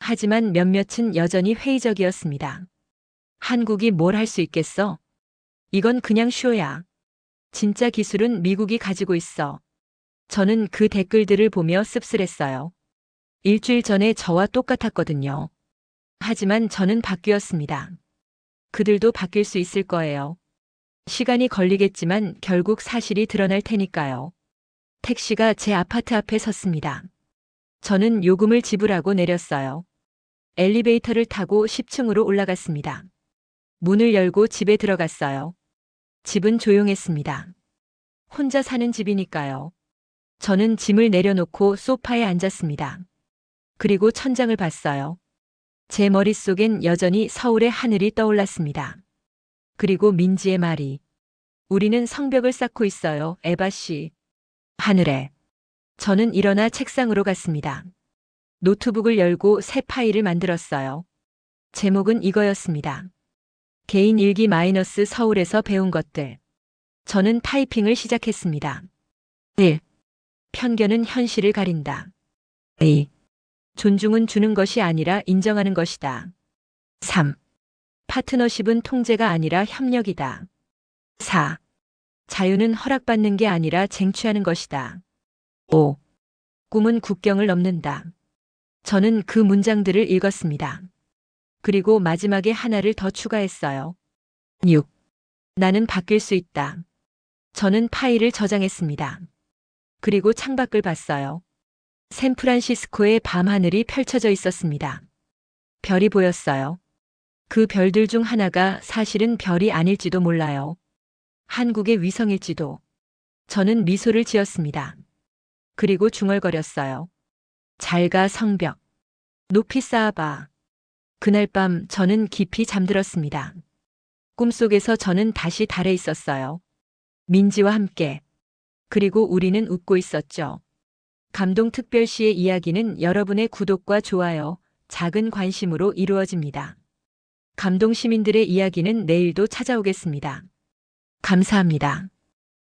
하지만 몇몇은 여전히 회의적이었습니다. 한국이 뭘 할 수 있겠어? 이건 그냥 쇼야. 진짜 기술은 미국이 가지고 있어. 저는 그 댓글들을 보며 씁쓸했어요. 일주일 전에 저와 똑같았거든요. 하지만 저는 바뀌었습니다. 그들도 바뀔 수 있을 거예요. 시간이 걸리겠지만 결국 사실이 드러날 테니까요. 택시가 제 아파트 앞에 섰습니다. 저는 요금을 지불하고 내렸어요. 엘리베이터를 타고 10층으로 올라갔습니다. 문을 열고 집에 들어갔어요. 집은 조용했습니다. 혼자 사는 집이니까요. 저는 짐을 내려놓고 소파에 앉았습니다. 그리고 천장을 봤어요. 제 머릿속엔 여전히 서울의 하늘이 떠올랐습니다. 그리고 민지의 말이. 우리는 성벽을 쌓고 있어요, 에바 씨. 하늘에. 저는 일어나 책상으로 갔습니다. 노트북을 열고 새 파일을 만들었어요. 제목은 이거였습니다. 개인 일기 마이너스 서울에서 배운 것들. 저는 타이핑을 시작했습니다. 1. 편견은 현실을 가린다. 2. 존중은 주는 것이 아니라 인정하는 것이다. 3. 파트너십은 통제가 아니라 협력이다. 4. 자유는 허락받는 게 아니라 쟁취하는 것이다. 5. 꿈은 국경을 넘는다. 저는 그 문장들을 읽었습니다. 그리고 마지막에 하나를 더 추가했어요. 6. 나는 바뀔 수 있다. 저는 파일을 저장했습니다. 그리고 창밖을 봤어요. 샌프란시스코의 밤하늘이 펼쳐져 있었습니다. 별이 보였어요. 그 별들 중 하나가 사실은 별이 아닐지도 몰라요. 한국의 위성일지도. 저는 미소를 지었습니다. 그리고 중얼거렸어요. 잘 가, 성벽. 높이 쌓아봐. 그날 밤 저는 깊이 잠들었습니다. 꿈속에서 저는 다시 달에 있었어요. 민지와 함께. 그리고 우리는 웃고 있었죠. 감동특별시의 이야기는 여러분의 구독과 좋아요, 작은 관심으로 이루어집니다. 감동시민들의 이야기는 내일도 찾아오겠습니다. 감사합니다.